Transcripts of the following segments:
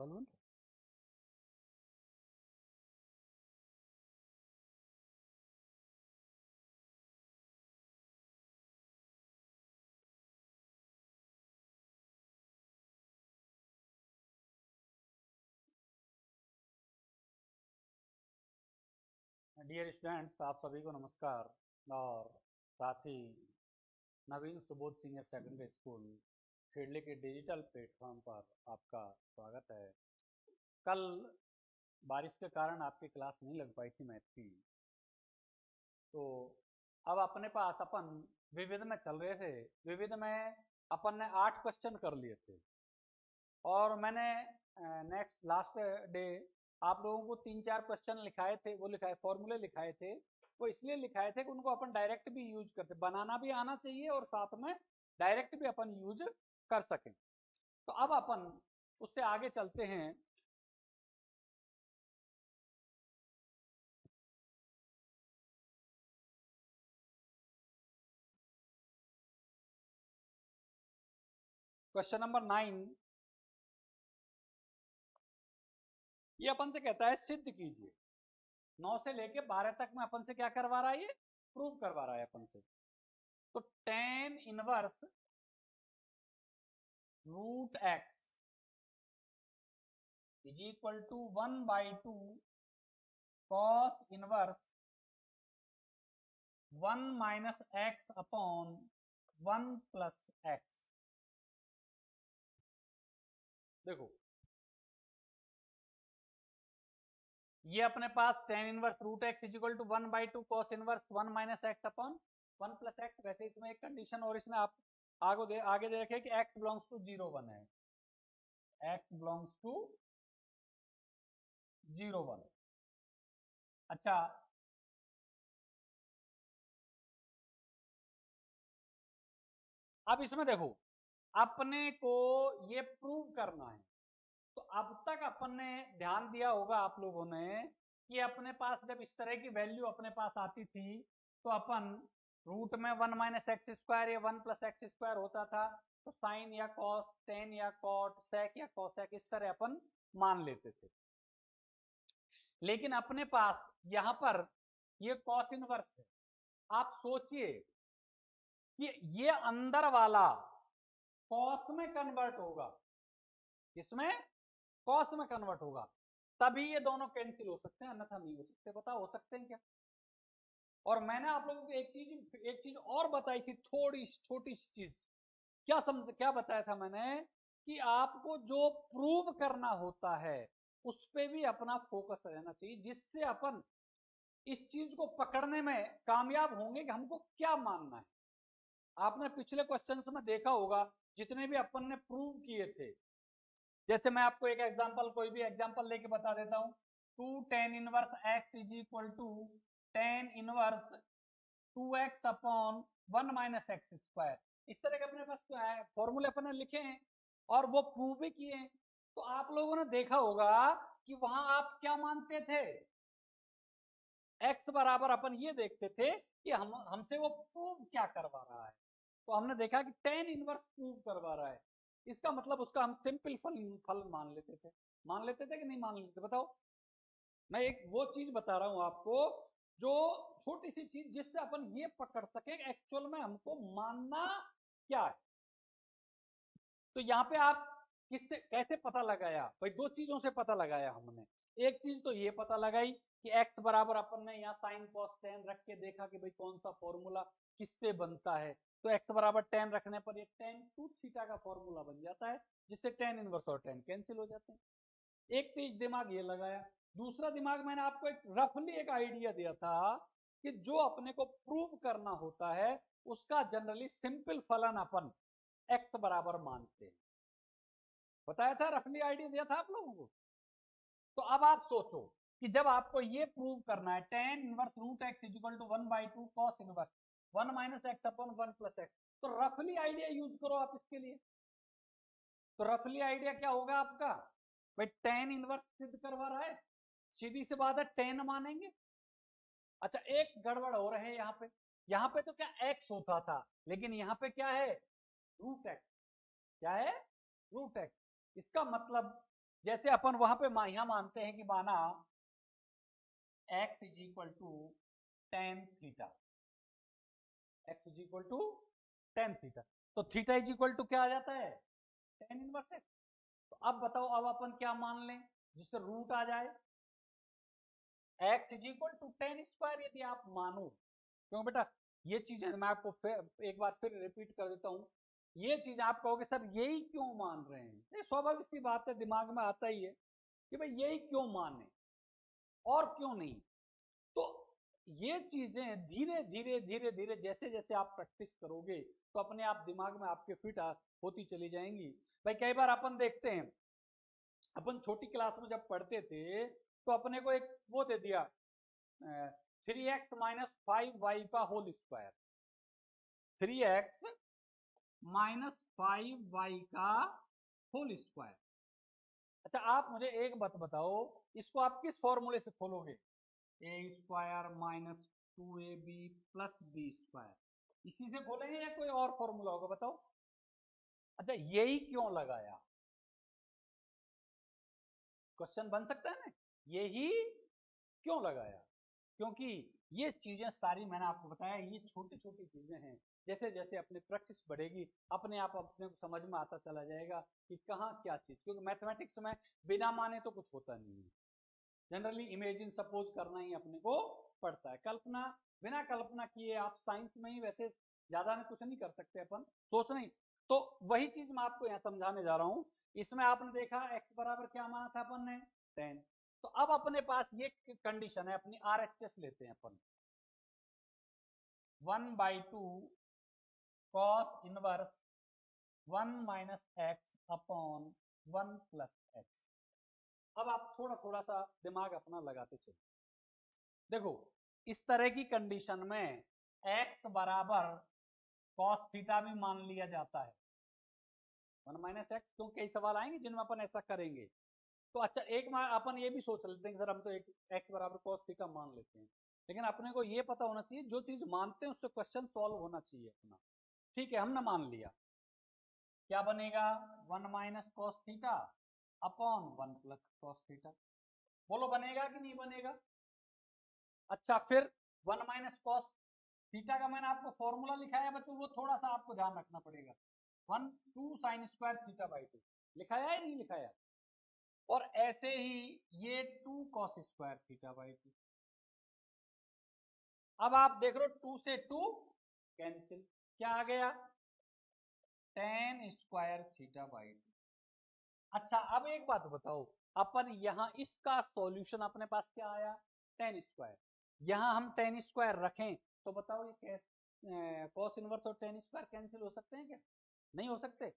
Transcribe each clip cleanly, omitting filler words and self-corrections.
Solvent. Dear students, आप सभी को नमस्कार। और साथ ही नवीन सुबोध सीनियर सेकेंडरी स्कूल खेड़ले के डिजिटल प्लेटफॉर्म पर आपका स्वागत है। कल बारिश के कारण आपकी क्लास नहीं लग पाई थी मैथ की, तो अब अपने पास अपन विविध में चल रहे थे। विविध में अपन ने 8 क्वेश्चन कर लिए थे और मैंने नेक्स्ट लास्ट डे आप लोगों को 3-4 क्वेश्चन लिखाए थे। वो लिखाए फॉर्मूले लिखाए थे। वो इसलिए लिखाए थे कि उनको अपन डायरेक्ट भी यूज करते, बनाना भी आना चाहिए और साथ में डायरेक्ट भी अपन यूज कर सकें। तो अब अपन उससे आगे चलते हैं। क्वेश्चन नंबर 9 ये अपन से कहता है सिद्ध कीजिए। 9 से लेके 12 तक में अपन से क्या करवा रहा है, ये प्रूव करवा रहा है अपन से। तो tan inverse root x is equal to 1/2 cos inverse 1 minus x upon 1 plus x. देखो ये अपने पास tan inverse root x is equal to 1/2 cos inverse 1 minus x upon 1 plus x. वैसे इसमें एक कंडीशन और इसने आप आगे देखे कि x बिलोंग्स टू 0 1 है, x बिलोंग्स टू 0 1। अच्छा अब इसमें देखो अपने को ये प्रूव करना है। तो अब तक अपन ने ध्यान दिया होगा आप लोगों ने कि अपने पास जब इस तरह की वैल्यू अपने पास आती थी तो अपन रूट में 1 माइनस एक्स स्क्वायर या 1 प्लस एक्स स्क्वायर होता था, तो साइन या कॉस, टेन या कॉट, सेक या कोसेक इस तरह अपन मान लेते थे। लेकिन अपने पास यहां पर ये कॉस इनवर्स है। आप सोचिए कि ये अंदर वाला कॉस में कन्वर्ट होगा, इसमें कॉस में कन्वर्ट होगा, तभी ये दोनों कैंसिल हो सकते हैं, अन्यथा नहीं हो सकते। बताओ हो सकते हैं क्या? और मैंने आप लोगों को एक चीज और बताई थी, थोड़ी छोटी सी चीज। क्या बताया था मैंने कि आपको जो प्रूव करना होता है उस पे भी अपना फोकस रहना चाहिए, जिससे अपन इस चीज को पकड़ने में कामयाब होंगे कि हमको क्या मानना है। आपने पिछले क्वेश्चंस में देखा होगा जितने भी अपन ने प्रूव किए थे, जैसे मैं आपको एक एग्जांपल, कोई भी एग्जांपल लेके बता देता हूं। 2 tan inverse x is equal to tan inverse 2x upon 1 minus x square. इस तरह के अपने पास फॉर्मूले अपने लिखे हैं और वो प्रूव भी किए हैं। तो आप लोगों ने देखा होगा कि वहां आप क्या मानते थे, x बराबर अपन ये देखते थे कि हमसे वो प्रूव क्या करवा रहा है। तो हमने देखा कि tan इनवर्स प्रूव करवा रहा है, इसका मतलब उसका हम सिंपल फल मान लेते थे। मान लेते थे कि नहीं मान लेते? बताओ। मैं एक वो चीज बता रहा हूं आपको, जो छोटी सी चीज जिससे अपन ये पकड़ सके एक्चुअल में हमको मानना क्या है। तो यहाँ पे आप किससे कैसे पता लगाया भाई? दो चीजों से पता लगाया हमने। एक चीज तो ये पता लगाई कि x बराबर अपन ने यहाँ साइन कॉस टेन रख के देखा कि भाई कौन सा फॉर्मूला किससे बनता है। तो x बराबर टेन रखने पर ये टेन टू थीटा का फॉर्मूला बन जाता है, जिससे टेन इनवर्स और टेन कैंसिल हो जाते हैं। एक तेज दिमाग ये लगाया। दूसरा दिमाग मैंने आपको एक रफली एक आइडिया दिया था कि जो अपने को प्रूव करना होता है उसका जनरली सिंपल फलन अपन x बराबर मानते हैं। बताया था, रफली आइडिया दिया था आप लोगों को। तो अब आप सोचो कि जब आपको ये प्रूव करना है tan inverse root x is equal to 1/2 cos inverse 1 minus x upon 1 plus x, तो रफली आइडिया यूज करो आप इसके लिए। तो रफली आइडिया क्या होगा आपका? भाई tan इनवर्स सिद्ध करवा रहा है, सीधी सी बात है tan मानेंगे। अच्छा एक गड़बड़ हो रहा है यहाँ पे तो क्या x होता था, लेकिन यहाँ पे क्या है? Root x. क्या है? Root x. इसका मतलब जैसे अपन वहां पे यहाँ मानते हैं कि माना x is equal to tan theta, x is equal to tan theta, तो थीटा इज इक्वल टू क्या आ जाता है, टेन इनवर्स एक्स। तो अब बताओ, अब अपन क्या मान लें जिससे रूट आ जाए, x is equal to tan square यदि आप मानो। क्यों बेटा, ये चीजें मैं आपको फिर एक बार फिर रिपीट कर देता हूं, ये चीज आप कहोगे सर यही क्यों मान रहे हैं, ये स्वाभाविक सी बात है, दिमाग में आता ही है कि भाई यही क्यों माने और क्यों नहीं। तो ये चीजें धीरे धीरे धीरे धीरे जैसे जैसे आप प्रैक्टिस करोगे तो अपने आप दिमाग में आपके फिट होती चली जाएंगी। भाई कई बार अपन देखते हैं, अपन छोटी क्लास में जब पढ़ते थे तो अपने को एक वो दे दिया 3x माइनस 5y का whole square, 3x minus 5y का होल स्क्वायर। अच्छा आप मुझे एक बात बताओ, इसको आप किस फॉर्मूले से खोलोगे, A square minus 2ab plus B square, इसी से खोलेंगे या कोई और फॉर्मूला होगा बताओ। अच्छा यही क्यों लगाया, क्वेश्चन बन सकता है ना, यही क्यों लगाया, क्योंकि ये चीजें सारी मैंने आपको बताया ये छोटी छोटी चीजें हैं, जैसे जैसे अपनी प्रैक्टिस बढ़ेगी अपने आप अपने को समझ में आता चला जाएगा कि कहाँ क्या चीज, क्योंकि मैथमेटिक्स में बिना माने तो कुछ होता नहीं है, जनरली इमेजिन सपोज करना ही अपने को पड़ता है, कल्पना बिना कल्पना किए आप साइंस में ही वैसे ज्यादा में कुछ नहीं कर सकते अपन, सोच नहीं। तो वही चीज मैं आपको यहाँ समझाने जा रहा हूँ। इसमें आपने देखा x बराबर क्या माना था अपन ने, 10। तो अब अपने पास ये कंडीशन है, अपनी RHS लेते हैं अपन, 1/2 cos inverse 1 minus x upon 1 plus x. अब आप थोड़ा थोड़ा सा दिमाग अपना लगाते चलो, देखो इस तरह की कंडीशन में x बराबर cos थीटा भी मान लिया जाता है, 1 माइनस एक्स, क्यों कई सवाल आएंगे जिनमें अपन ऐसा करेंगे। तो अच्छा एक अपन ये भी सोच लेते हैं कि सर हम तो एक x बराबर cos थीटा मान लेते हैं, लेकिन अपने को ये पता होना चाहिए जो चीज मानते हैं उससे क्वेश्चन सॉल्व होना चाहिए अपना। ठीक है हमने मान लिया, क्या बनेगा 1 minus cos theta upon 1 plus cos theta, बोलो बनेगा कि नहीं बनेगा। अच्छा फिर 1 माइनस कॉस थीटा का मैंने आपको फॉर्मूला लिखा है बच्चों, वो थोड़ा सा आपको ध्यान रखना पड़ेगा, 1 2 साइन स्क्वायर थीटा बाई 2 लिखाया है नहीं लिखाया, और ऐसे ही ये 2 कॉस स्क्वायर थीटा बाई 2। अब आप देख रहे हो 2 से 2 कैंसिल, क्या आ गया tan स्क्वायर थीटा बाई 2। अच्छा अब एक बात बताओ, अपन यहां इसका सॉल्यूशन अपने पास क्या आया, tan स्क्वायर, यहां हम tan स्क्वायर रखें तो बताओ ये कैसे कॉस इनवर्स और tan स्क्वायर कैंसिल हो सकते हैं क्या, नहीं हो सकते,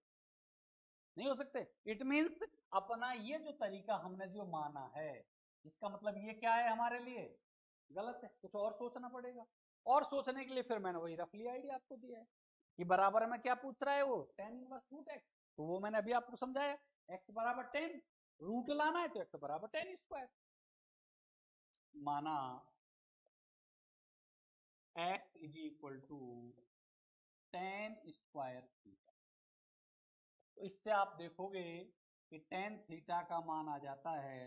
नहीं हो सकते। इट मींस अपना ये जो तरीका हमने जो माना है इसका मतलब ये क्या है हमारे लिए, गलत है, कुछ और सोचना पड़ेगा। और सोचने के लिए फिर मैंने वही रफली आइडिया आपको दिया है कि बराबर में क्या पूछ रहा है वो, tan इनवर्स रूट एक्स, तो वो मैंने अभी आपको समझाया, x बराबर 10, रूट लाना है तो x बराबर 10 स्क्वायर, माना x is equal to 10 square theta. तो इससे आप देखोगे कि tan थीटा का मान आ जाता है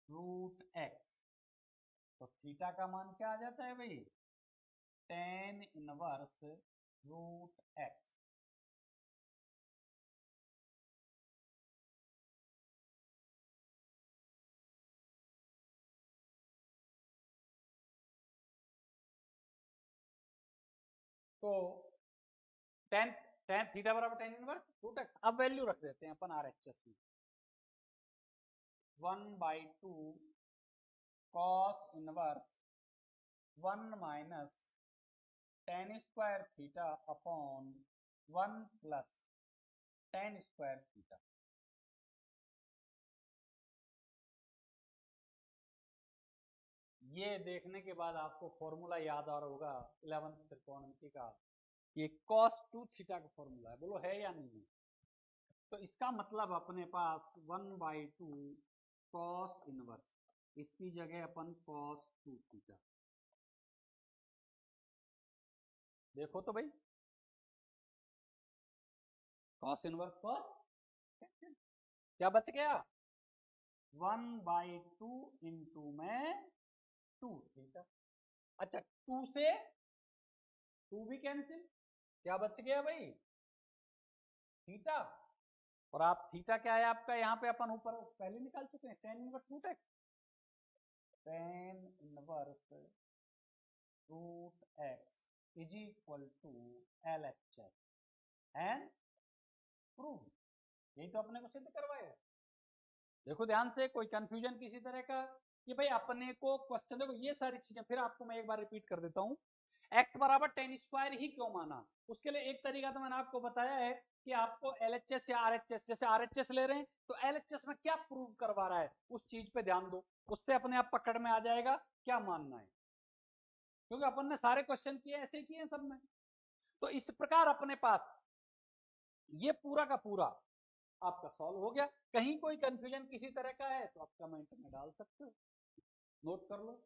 रूट एक्स, तो थीटा का मान क्या आ जाता है भाई, tan इनवर्स रूट एक्स। तो tan tan थीटा बराबर tan इनवर्स रूट एक्स, अब वैल्यू रख देते हैं अपन RHS में, 1/2 cos inverse 1 minus tan square theta upon 1 plus tan square theta. ये देखने के बाद आपको फॉर्मूला याद आ रहा होगा 11th त्रिकोणमिति का, ये cos 2 थीटा का फॉर्मूला है, बोलो है या नहीं है। तो इसका मतलब अपने पास 1/2 cos इनवर्स, इसकी जगह अपन cos 2 थीटा, देखो तो भाई cos इनवर्स cos, क्या बच गया 1/2 इंटू में 2 थीटा। अच्छा 2 से 2 भी कैंसिल, क्या बच गया भाई, थीटा। और आप थीटा क्या है आपका, यहाँ पे अपन ऊपर पहले निकाल चुके हैं, tan inverse root x, tan inverse root x is equal to LHS and prove. यही तो अपने को सिद्ध करवाया। देखो ध्यान से, कोई कंफ्यूजन किसी तरह का, कि भाई अपने को क्वेश्चन, देखो ये सारी चीजें फिर आपको मैं एक बार रिपीट कर देता हूँ। x बराबर tan स्क्वायर ही क्यों माना, उसके लिए एक तरीका तो मैंने आपको बताया है कि आपको LHS या RHS, जैसे RHS ले रहे हैं तो LHS में क्या प्रूव करवा रहा है उस चीज पे ध्यान दो, उससे अपने आप पकड़ में आ जाएगा क्या मानना है, क्योंकि अपन ने सारे क्वेश्चन किए ऐसे किए सब में। तो इस प्रकार अपने पास ये पूरा का पूरा आपका सॉल्व हो गया। कहीं कोई कंफ्यूजन किसी तरह का है तो आप कमेंट में डाल सकते हो, नोट कर लो।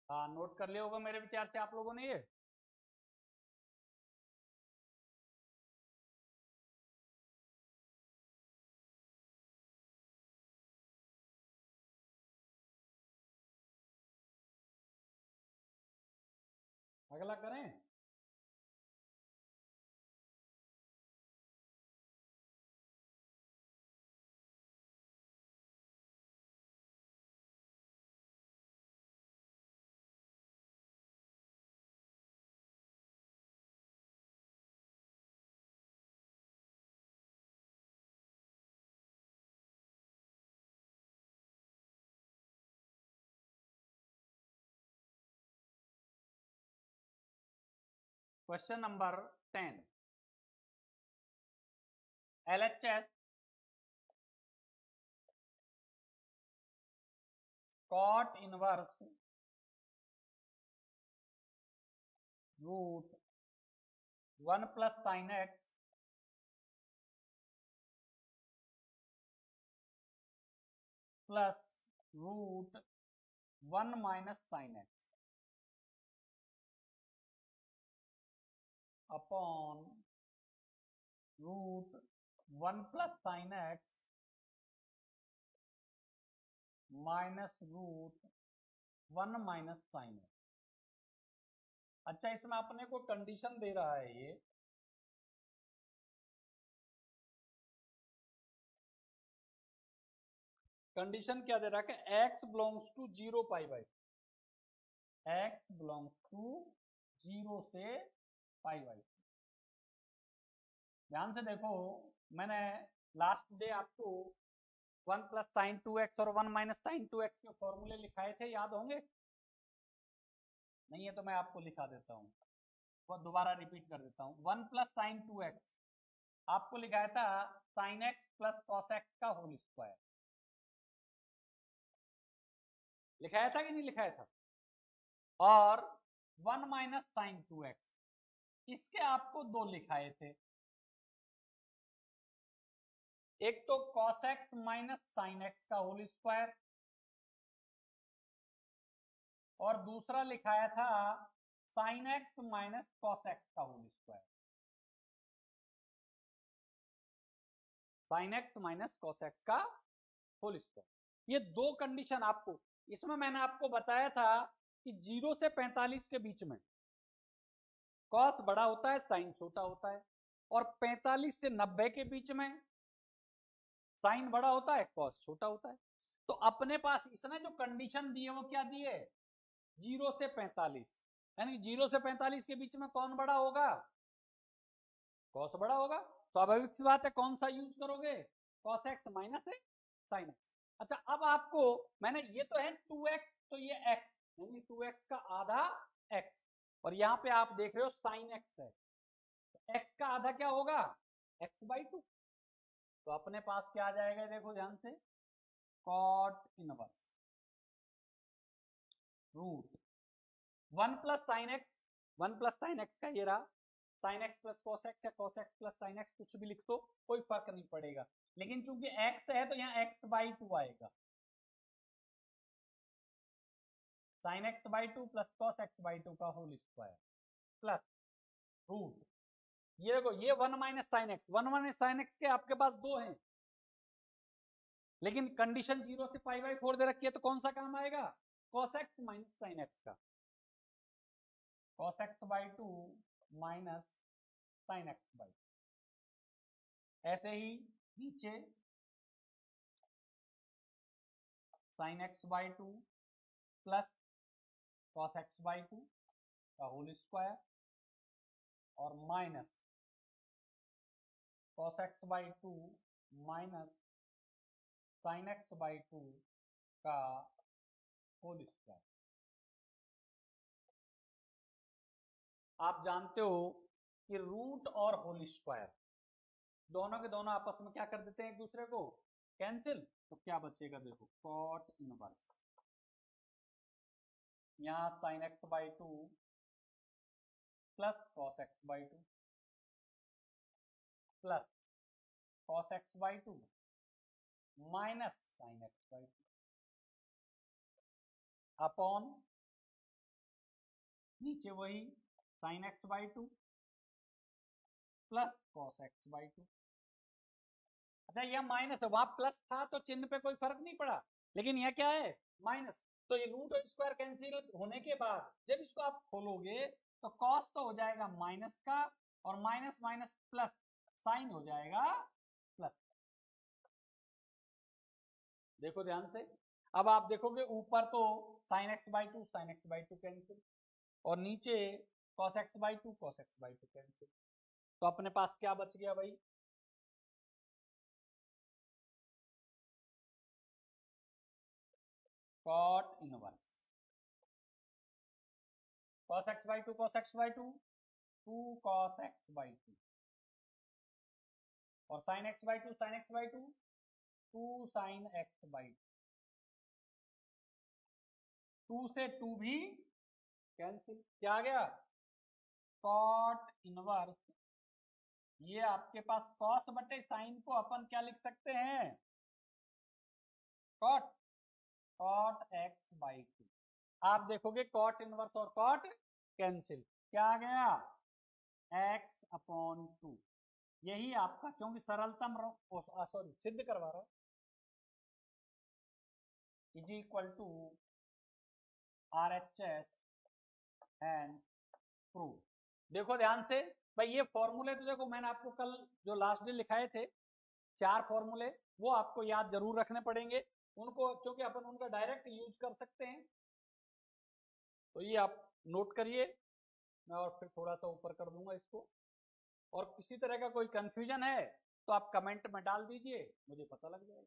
हाँ नोट कर लिया होगा मेरे विचार से आप लोगों ने ये। अगला करें। Question number 10, LHS cot inverse root 1 plus sine x plus root 1 minus sine x upon root 1 plus sine x minus root 1 minus sine x. अच्छा इसमें अपने को कंडीशन दे रहा है ये, कंडीशन क्या दे रहा है कि x belongs to 0 pi by, x belongs to 0 से पाई बाई। ध्यान से देखो, मैंने लास्ट डे आपको 1 + sin 2x और 1 - sin 2x के फॉर्मूले लिखाए थे, याद होंगे? नहीं है तो मैं आपको लिखा देता हूँ, वो दोबारा रिपीट कर देता हूँ। 1 + sin 2x आपको लिखाया था sin x + cos x का होल स्क्वायर, लिखाया था कि नहीं लिखाया था? और 1 - sin 2x इसके आपको दो लिखाए थे, एक तो cos x - sin x का होल स्क्वायर और दूसरा लिखाया था sin x - cos x का whole square. sin x - cos x का होल स्क्वायर, ये दो कंडीशन आपको, इसमें मैंने आपको बताया था कि 0 से 45 के बीच में cos बड़ा होता है, sin छोटा होता है, और 45 से 90 के बीच में sin बड़ा होता है, cos छोटा होता है। तो अपने पास इसने जो कंडीशन दी है वो क्या दी है? 0 से 45, यानी 0 से 45 के बीच में कौन बड़ा होगा? cos बड़ा होगा। स्वाभाविक सी बात है, कौन सा यूज करोगे? cos x minus sin x। अच्छा, अब आपको मैंने, ये तो है 2x, तो ये x यानी 2x का आधा x, और यहाँ पे आप देख रहे हो sin x है, तो x का आधा क्या होगा? x/2। तो अपने पास क्या आ जाएगा, देखो ध्यान से, cot inverse root 1 + sin x, 1 + sin x का ये रहा, sin x + cos x या cos x + sin x, कुछ भी लिख दो, कोई फर्क नहीं पड़ेगा, लेकिन चूंकि x है तो यहाँ x/2 आएगा, sin x/2 + cos x/2 का होल स्क्वायर प्लस रूट, ये देखो ये 1 - sin x, 1 - sin x के आपके पास दो हैं, लेकिन कंडीशन 0 से π/4 दे रखी है, तो कौन सा काम आएगा? cos x - sin x का, cos x/2 minus sin x/2। ऐसे ही नीचे sin x/2 plus cos x/2 का होल स्क्वायर और minus cos x/2 minus sin x/2 का होल स्क्वायर। आप जानते हो कि रूट और होल स्क्वायर दोनों के दोनों आपस में क्या कर देते हैं, एक दूसरे को कैंसिल, तो क्या बचेगा, देखो cot इनवर्स, यहाँ sin x/2 plus cos x/2 plus cos x/2 minus sin x/2 upon नीचे वही sin x/2 plus cos x/2। अच्छा, यह माइनस है, वहां प्लस था तो चिन्ह पे कोई फर्क नहीं पड़ा, लेकिन यह क्या है, माइनस, तो ये रूट और स्क्वायर कैंसिल होने के बाद जब इसको आप खोलोगे तो कॉस तो हो जाएगा माइनस का, और माइनस माइनस प्लस, साइन हो जाएगा प्लस। देखो ध्यान से, अब आप देखोगे ऊपर तो sin x/2 कैंसिल, और नीचे cos x/2 कैंसिल, तो अपने पास क्या बच गया भाई, cot inverse cos x/2 2 cos x/2 और sin x/2 2 sin x/2, 2 से 2 भी कैंसिल, क्या आ गया, cot इनवर्स, ये आपके पास cos बटे sin को अपन क्या लिख सकते हैं, cot x/2। आप देखोगे cot इनवर्स और cot कैंसिल, क्या आ गया, x/2, यही आपका, क्योंकि सरलतम सॉरी सिद्ध करवा रहा is equal to RHS and prove. देखो ध्यान से भाई, ये फॉर्मूले तो देखो मैंने आपको कल जो लास्ट डे लिखाए थे 4 फॉर्मूले, वो आपको याद जरूर रखने पड़ेंगे उनको, क्योंकि अपन उनका डायरेक्ट यूज कर सकते हैं, तो ये आप नोट करिए, मैं और फिर थोड़ा सा ऊपर कर दूंगा इसको, और किसी तरह का कोई कंफ्यूजन है तो आप कमेंट में डाल दीजिए, मुझे पता लग जाएगा।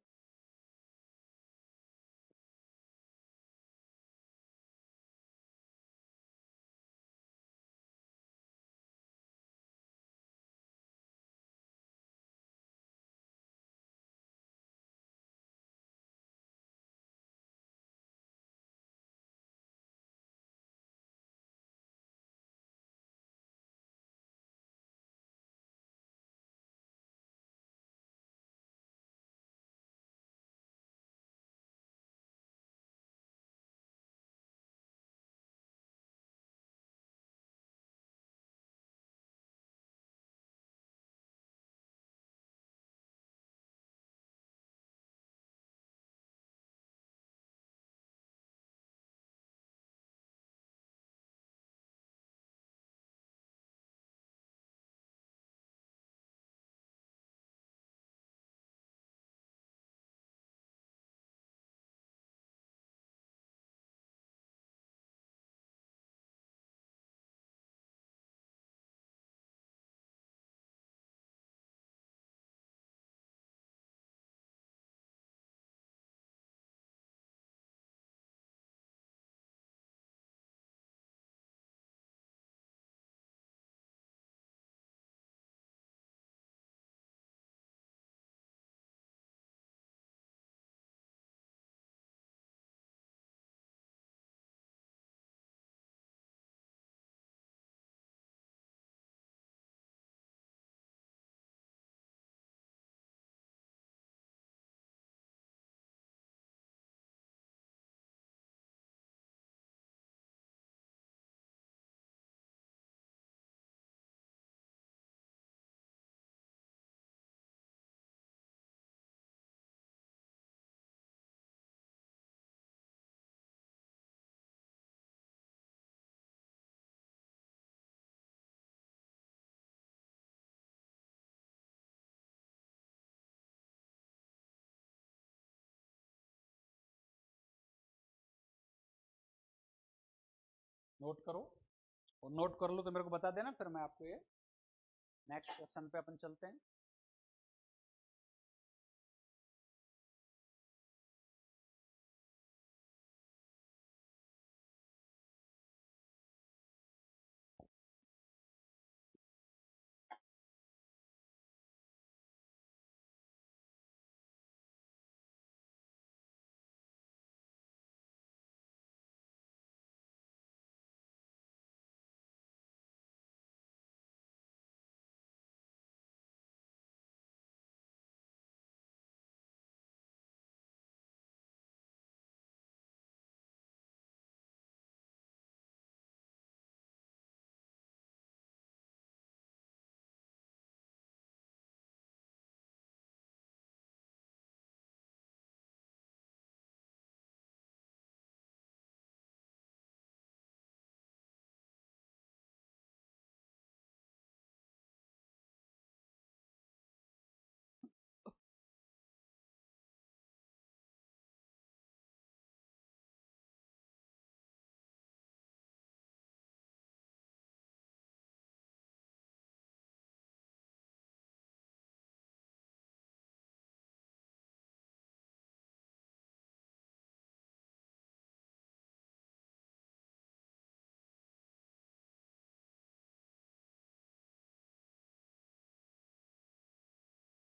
नोट करो, और नोट कर लो तो मेरे को बता देना, फिर मैं आपको ये नेक्स्ट क्वेश्चन पे अपन चलते हैं।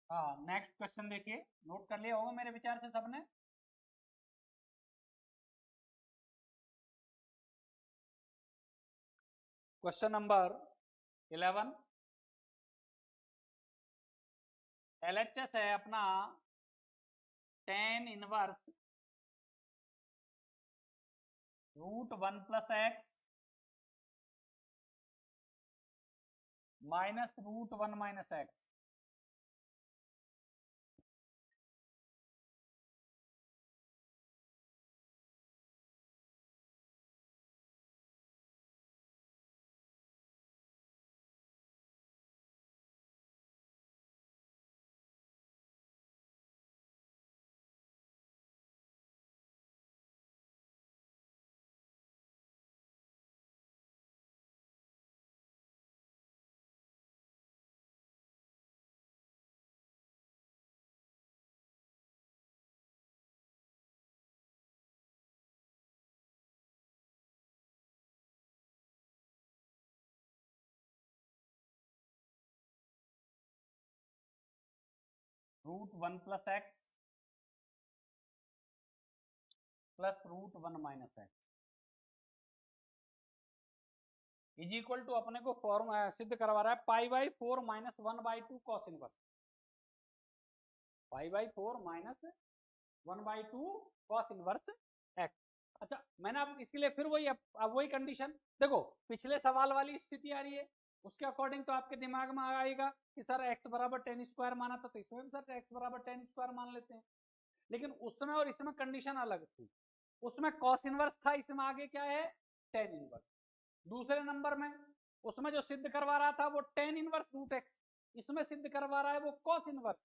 हाँ, नेक्स्ट क्वेश्चन देखिए, नोट कर लिया होगा मेरे विचार से सबने। क्वेश्चन नंबर 11, एलएचएस है अपना tan inverse √1 + x minus √1 - x। √1 + x plus √1 - x is equal to अपने को फॉर्म सिद्ध करवा रहा है π/4 - 1/2 cos inverse, π/4 - 1/2 cos inverse x। अच्छा मैंने अब इसके लिए फिर वही अब वही कंडीशन देखो, पिछले सवाल वाली स्थिति आ रही है उसके अकॉर्डिंग तो आपके दिमाग में आएगा कि सर x बराबर tan² माना था तो इसमें सर x बराबर tan² मान लेते हैं, लेकिन उसमें और इसमें कंडीशन अलग थी। उसमें cos इनवर्स था, इसमें आगे क्या है tan इनवर्स। दूसरे नंबर में उसमें जो सिद्ध करवा रहा था वो tan इनवर्स √x, इसमें सिद्ध करवा रहा है वो cos इनवर्स।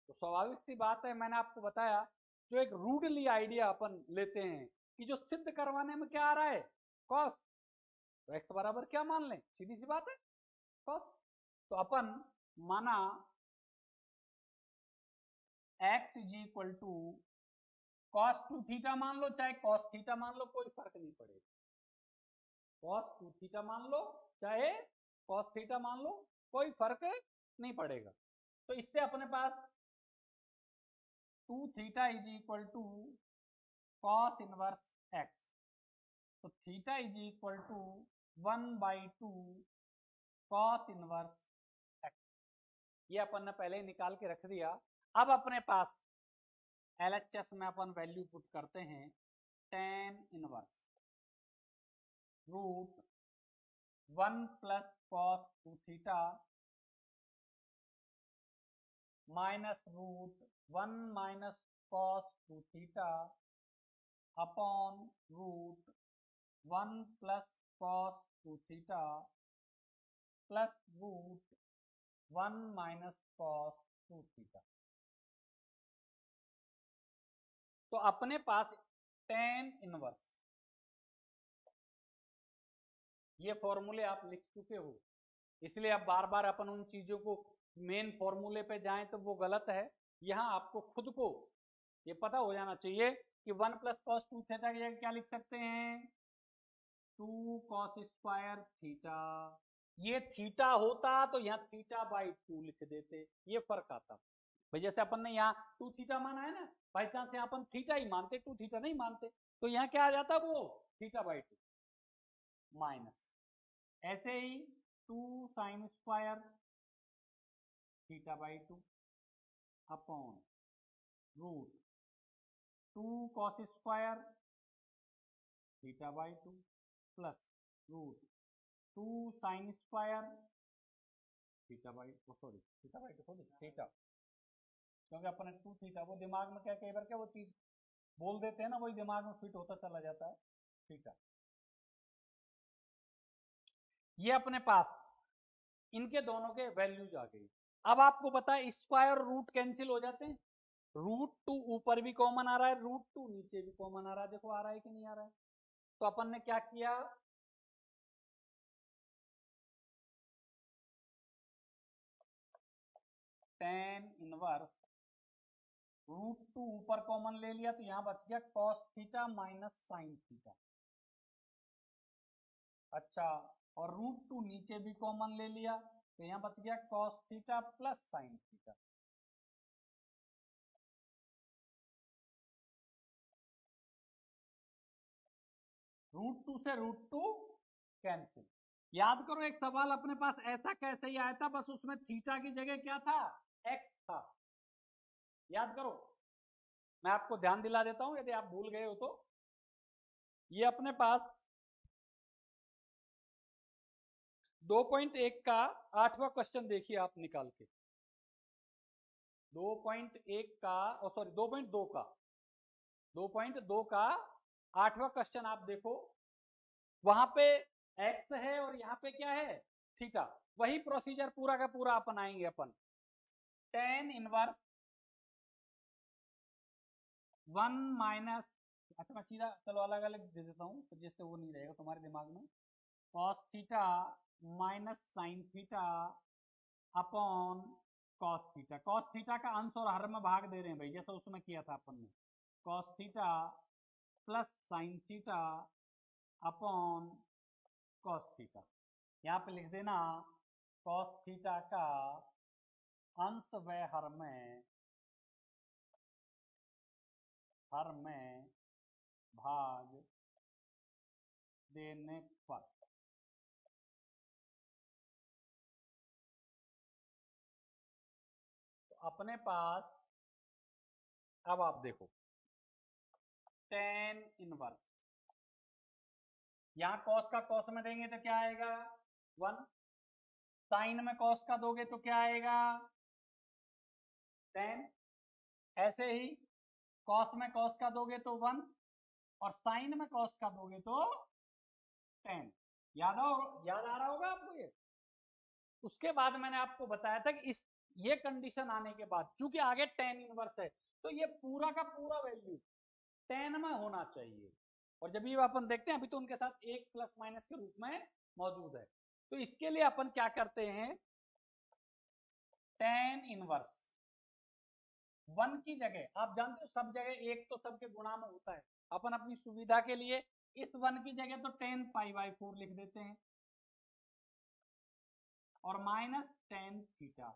तो स्वाभाविक सी बात है, मैंने आपको बताया जो एक रूडली आइडिया अपन लेते हैं कि जो सिद्ध करवाने में क्या आ रहा है cos, तो x बराबर क्या मान लें, सीधी सी बात है cos। तो अपन माना x is equal to cos 2 theta मान लो चाहे cos थीटा मान लो, कोई फर्क नहीं पड़ेगा। cos 2 थीटा मान लो चाहे cos थीटा मान लो, कोई फर्क नहीं पड़ेगा। तो इससे अपने पास 2 theta is equal to cos inverse x, तो theta is equal to 1/2 cos inverse x, ये अपन ने पहले ही निकाल के रख दिया। अब अपने पास LHS में अपन वैल्यू पुट करते हैं tan inverse √1 + cos 2 theta minus √1 - cos 2 theta upon √1 + cos 2 theta plus √1 - cos 2 theta. तो अपने पास tan इनवर्स, ये फॉर्मूले आप लिख चुके हो, इसलिए अब बार बार अपन उन चीजों को मेन फॉर्मूले पे जाएं तो वो गलत है। यहाँ आपको खुद को ये पता हो जाना चाहिए कि 1 + cos 2 थीटा की जगह क्या लिख सकते हैं 2 cos² थीटा। ये थीटा होता तो यहाँ θ/2 लिख देते, ये फर्क आता भाई। जैसे अपन ने यहाँ 2 थीटा माना है ना, बाई चांस यहाँ अपन थीटा ही मानते 2 थीटा नहीं मानते, तो यहाँ क्या आ जाता वो θ/2 माइनस, ऐसे ही 2 sin² θ/2 upon √2 cos² θ/2 plus √2 sin² theta, क्योंकि अपन 2 थीटा वो दिमाग में क्या कई बार क्या वो चीज बोल देते हैं ना, वही दिमाग में फिट होता चला जाता है थीटा। ये अपने पास इनके दोनों के वैल्यूज आ गई। अब आपको पता है स्क्वायर रूट कैंसिल हो जाते हैं, √2 ऊपर भी कॉमन आ रहा है, √2 नीचे भी कॉमन आ रहा है, देखो आ रहा है कि नहीं आ रहा है। तो अपन ने क्या किया tan इनवर्स √2 ऊपर कॉमन ले लिया तो यहां बच गया cos theta minus sine theta. अच्छा, और √2 नीचे भी कॉमन ले लिया तो यहां बच गया cos theta plus sine theta. √2 से √2 कैंसिल। याद करो एक सवाल अपने पास ऐसा कैसे ही आया था, बस उसमें थीटा की जगह क्या था x था, याद करो, मैं आपको ध्यान दिला देता हूं यदि आप भूल गए हो तो। ये अपने पास 2.1 का 8वां क्वेश्चन देखिए आप निकाल के, 2.1 का सॉरी 2.2 का 8वां क्वेश्चन आप देखो, वहां पे x है और यहाँ पे क्या है थीटा। वही प्रोसीजर पूरा का पूरा अपनाएंगे अपन। tan इनवर्स 1 माइनस, अच्छा मैं सीधा चलो अलग अलग दे देता हूँ तो जिससे वो नहीं रहेगा तुम्हारे दिमाग में, cos theta minus sine theta upon cos theta. cos theta का अंश और हर में भाग दे रहे हैं भाई, जैसा उसमें किया था अपन ने, cos theta plus sine theta upon cos theta. यहाँ पे लिख देना cos थीटा का अंश व हर में हर में भाग देने पर। तो अपने पास अब आप देखो tan इनवर्स, यहां कॉस का कॉस में देंगे तो क्या आएगा 1, साइन में कॉस का दोगे तो क्या आएगा 10, ऐसे ही कॉस में कॉस का दोगे तो 1 और साइन में कॉस का दोगे तो 10। याद आ रहा होगा आपको ये। उसके बाद मैंने आपको बताया था कि इस ये कंडीशन आने के बाद चूंकि आगे tan इनवर्स है तो ये पूरा का पूरा वैल्यू 10 में होना चाहिए। और जब ये अपन देखते हैं अभी तो उनके साथ एक प्लस माइनस के रूप में मौजूद है। तो इसके लिए अपन क्या करते हैं tan इनवर्स 1 की जगह, आप जानते हो सब जगह एक तो सबके गुणा में होता है, अपन अपनी सुविधा के लिए इस 1 की जगह तो tan π/4 लिख देते हैं और माइनस tan थीटा।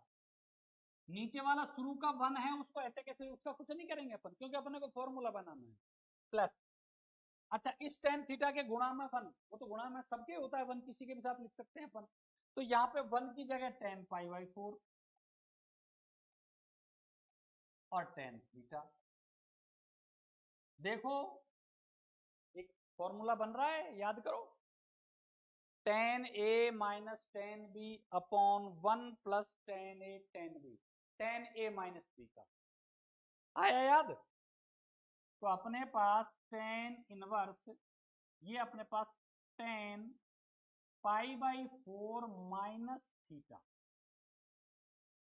नीचे वाला शुरू का 1 है उसको ऐसे कैसे, उसका कुछ नहीं करेंगे अपन क्योंकि अपने को फॉर्मूला बनाना है प्लस। अच्छा इस tan थीटा के गुणा में 1, वो तो गुणा में सबके होता है 1, किसी के भी साथ लिख सकते हैं अपन। तो यहाँ पे 1 की जगह tan π/4 और tan थीटा। देखो एक फॉर्मूला बन रहा है, याद करो tan A minus tan B upon 1 plus tan A tan B, tan A minus B का आया याद। तो अपने पास tan इनवर्स, ये अपने पास tan π/4 minus theta,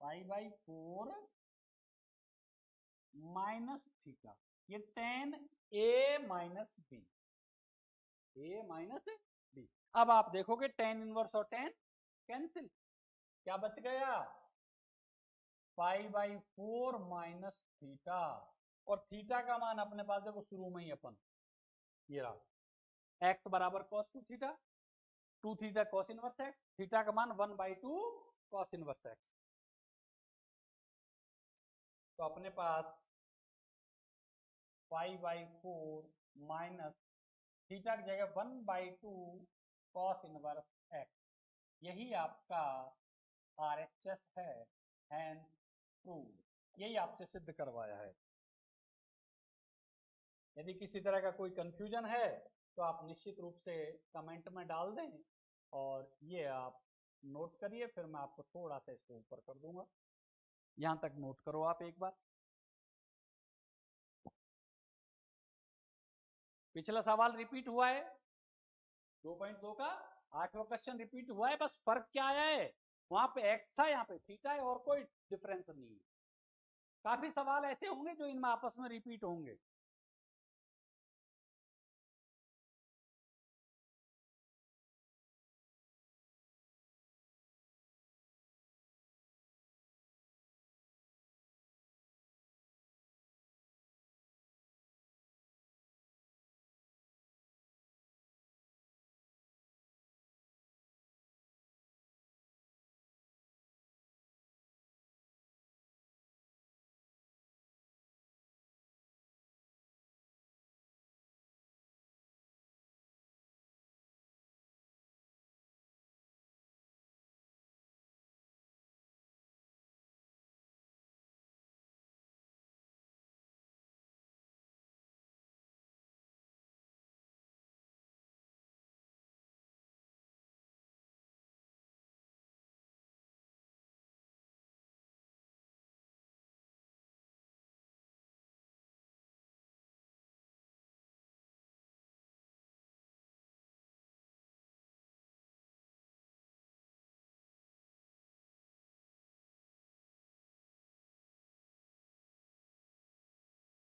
π/4 minus theta, ये tan A minus B, A minus B। अब आप देखोगे tan इनवर्स और tan कैंसिल, क्या बच गया π/4 माइनस थीटा। और थीटा का मान अपने पास देखो शुरू में ही अपन ये रहा x बराबर cos 2 theta, 2 theta cos inverse x, theta का मान 1/2 cos इनवर्स x। तो अपने पास π/4 माइनस थीटा की जगह 1/2 cos इनवर्स x, यही आपका RHS है एंड प्रूव, यही आपसे सिद्ध करवाया है। यदि किसी तरह का कोई कंफ्यूजन है तो आप निश्चित रूप से कमेंट में डाल दें और ये आप नोट करिए, फिर मैं आपको थोड़ा सा इसको ऊपर कर दूंगा। यहां तक नोट करो आप एक बार। पिछला सवाल रिपीट हुआ है 2.2 का 8वां क्वेश्चन रिपीट हुआ है, बस फर्क क्या आया है, वहां पे x था यहाँ पे थीटा है और कोई डिफरेंस नहीं है। काफी सवाल ऐसे होंगे जो इनमें आपस में रिपीट होंगे।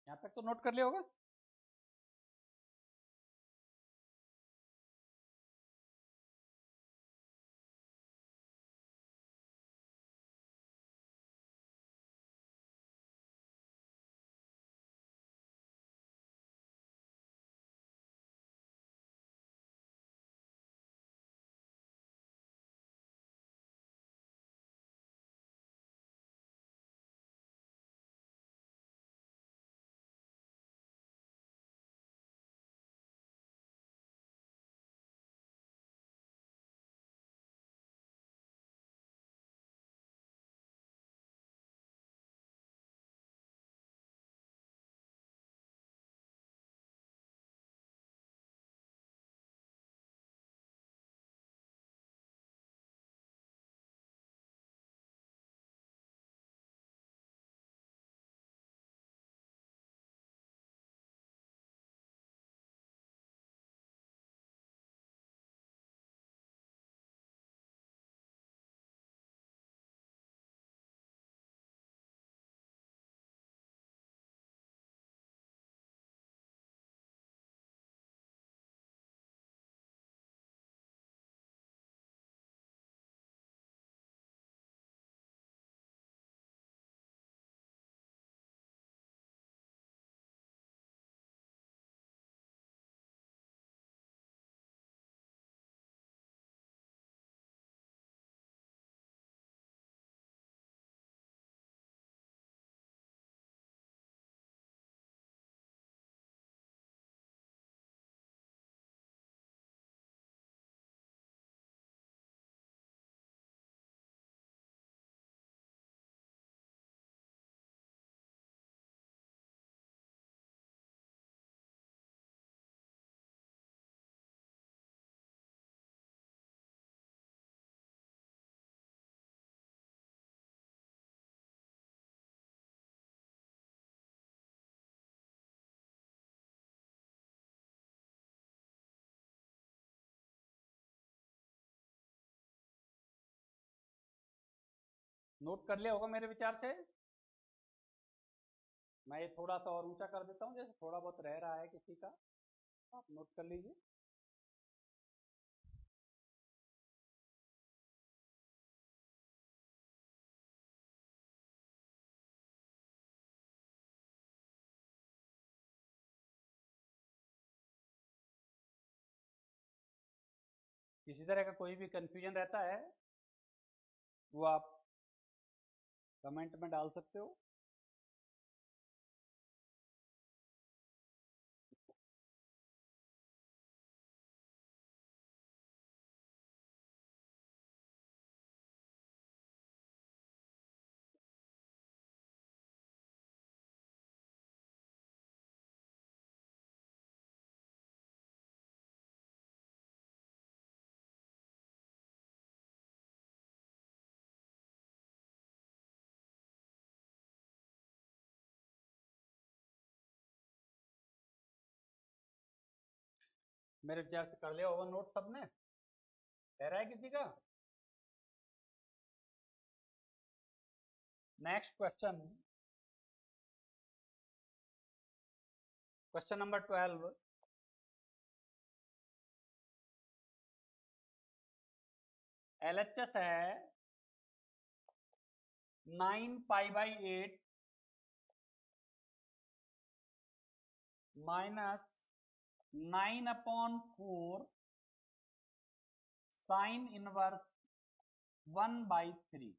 यहाँ तक तो नोट कर लिया होगा। नोट कर लिया होगा मेरे विचार से। मैं ये थोड़ा सा और ऊंचा कर देता हूँ, जैसे थोड़ा बहुत रह रहा है किसी का, आप नोट कर लीजिए। किसी तरह का कोई भी कंफ्यूजन रहता है वो आप कमेंट में डाल सकते हो। मेरे विचार से कर लिया होगा नोट सबने, कह रहा है किसी का। Next question, question number 12। LHS है 9π/8 माइनस 9/4 साइन इनवर्स 1/3,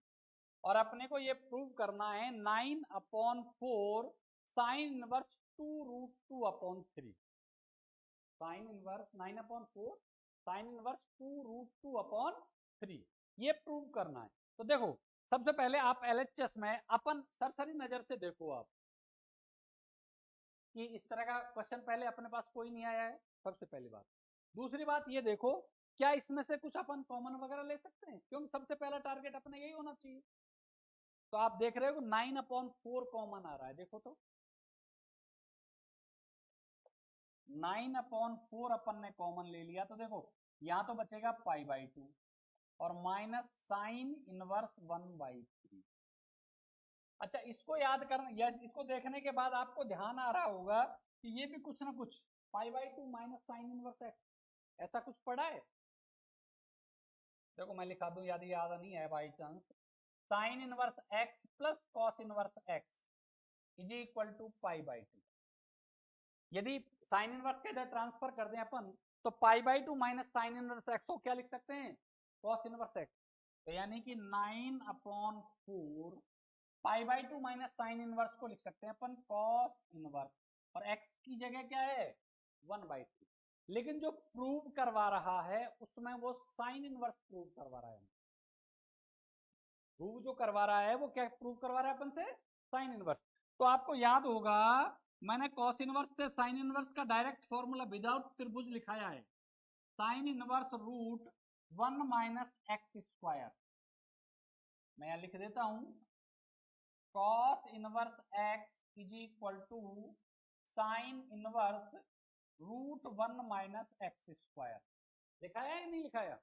और अपने को ये प्रूव करना है 9/4 sine inverse 2√2/3। Sine inverse 9/4 sine inverse 2√2/3 ये प्रूव करना है। तो देखो सबसे पहले आप LHS में अपन सरसरी नजर से देखो आप कि इस तरह का क्वेश्चन पहले अपने पास कोई नहीं आया है, सबसे पहली बात। दूसरी बात ये देखो क्या इसमें से कुछ अपन कॉमन वगैरह ले सकते हैं, क्योंकि सबसे पहला टारगेट अपने यही होना चाहिए। तो आप देख रहे हो 9/4 कॉमन आ रहा है, देखो तो 9/4 अपन ने कॉमन ले लिया, तो देखो यहाँ तो बचेगा π/2 और माइनस साइन इनवर्स 1/3। अच्छा इसको याद करना या इसको देखने के बाद आपको ध्यान आ रहा होगा कि ये भी कुछ ना कुछ π/2 माइनस साइन इनवर्स एक्स ऐसा कुछ पड़ा है। देखो मैं लिखा दूं यदि याद नहीं है by chance, sine inverse X plus cos inverse x is equal to π/2। यदि साइन इनवर्स के इधर ट्रांसफर कर दें अपन तो π/2 माइनस साइन इनवर्स एक्स को क्या लिख सकते हैं, कॉस इनवर्स एक्स। तो यानी कि 9/4 π/2 माइनस साइन इनवर्स को लिख सकते हैं अपन कॉस इनवर्स, और x की जगह क्या है 1/3। लेकिन जो प्रूव करवा रहा है उसमें वो साइन इनवर्स प्रूव करवा रहा है। प्रूव जो करवा रहा है वो क्या प्रूव करवा रहा है अपन से, साइन इनवर्स। तो आपको याद होगा मैंने कॉस इनवर्स से साइन इनवर्स का डायरेक्ट फॉर्मूला विदाउट त्रिभुज लिखाया है, sine inverse root 1 minus x square. मैं यहां लिख देता हूं cos inverse x is equal to sine inverse root 1 minus x square. लिखाया या नहीं लिखाया।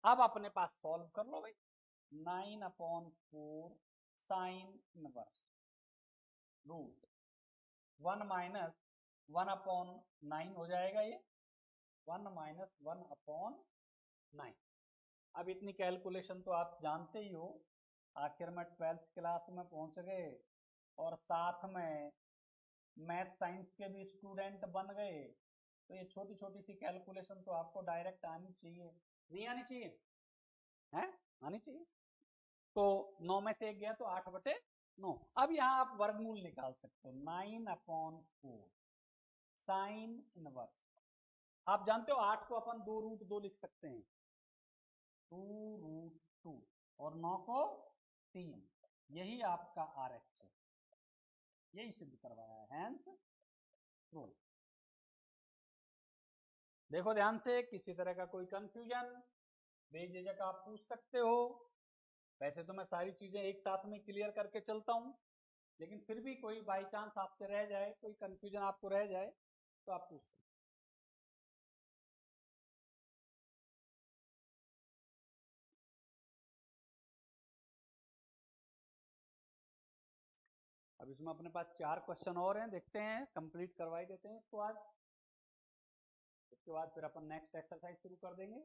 अब अपने पास सॉल्व कर लो भाई, 9/4 साइन इनवर्स रूट 1 माइनस 1/9 हो जाएगा, ये 1 माइनस 1/9। अब इतनी कैलकुलेशन तो आप जानते ही हो, आखिर में 12th क्लास में पहुंच गए और साथ में मैथ साइंस के भी स्टूडेंट बन गए, तो ये छोटी छोटी सी कैलकुलेशन तो आपको डायरेक्ट आनी चाहिए, नहीं आनी चाहिए है, आनी चाहिए। तो 9 में से 1 गया तो 8/9। अब यहाँ आप वर्गमूल निकाल सकते हो, 9/4 साइन इनवर्स, आप जानते हो 8 को अपन 2√2 लिख सकते हैं, 2√2 और 9 को 3, यही आपका RHS है, यही सिद्ध करवाया है, हैंस प्रूव। देखो ध्यान से, किसी तरह का कोई कंफ्यूजन बेझिझक आप पूछ सकते हो। वैसे तो मैं सारी चीजें एक साथ में क्लियर करके चलता हूँ, लेकिन फिर भी कोई बाई चांस आपसे रह जाए, कोई कंफ्यूजन आपको रह जाए तो आप पूछ सकते अब इसमें अपने पास 4 क्वेश्चन और हैं, देखते हैं, कंप्लीट करवा ही देते हैं इसको आज। उसके बाद फिर अपन नेक्स्ट एक्सरसाइज शुरू कर देंगे।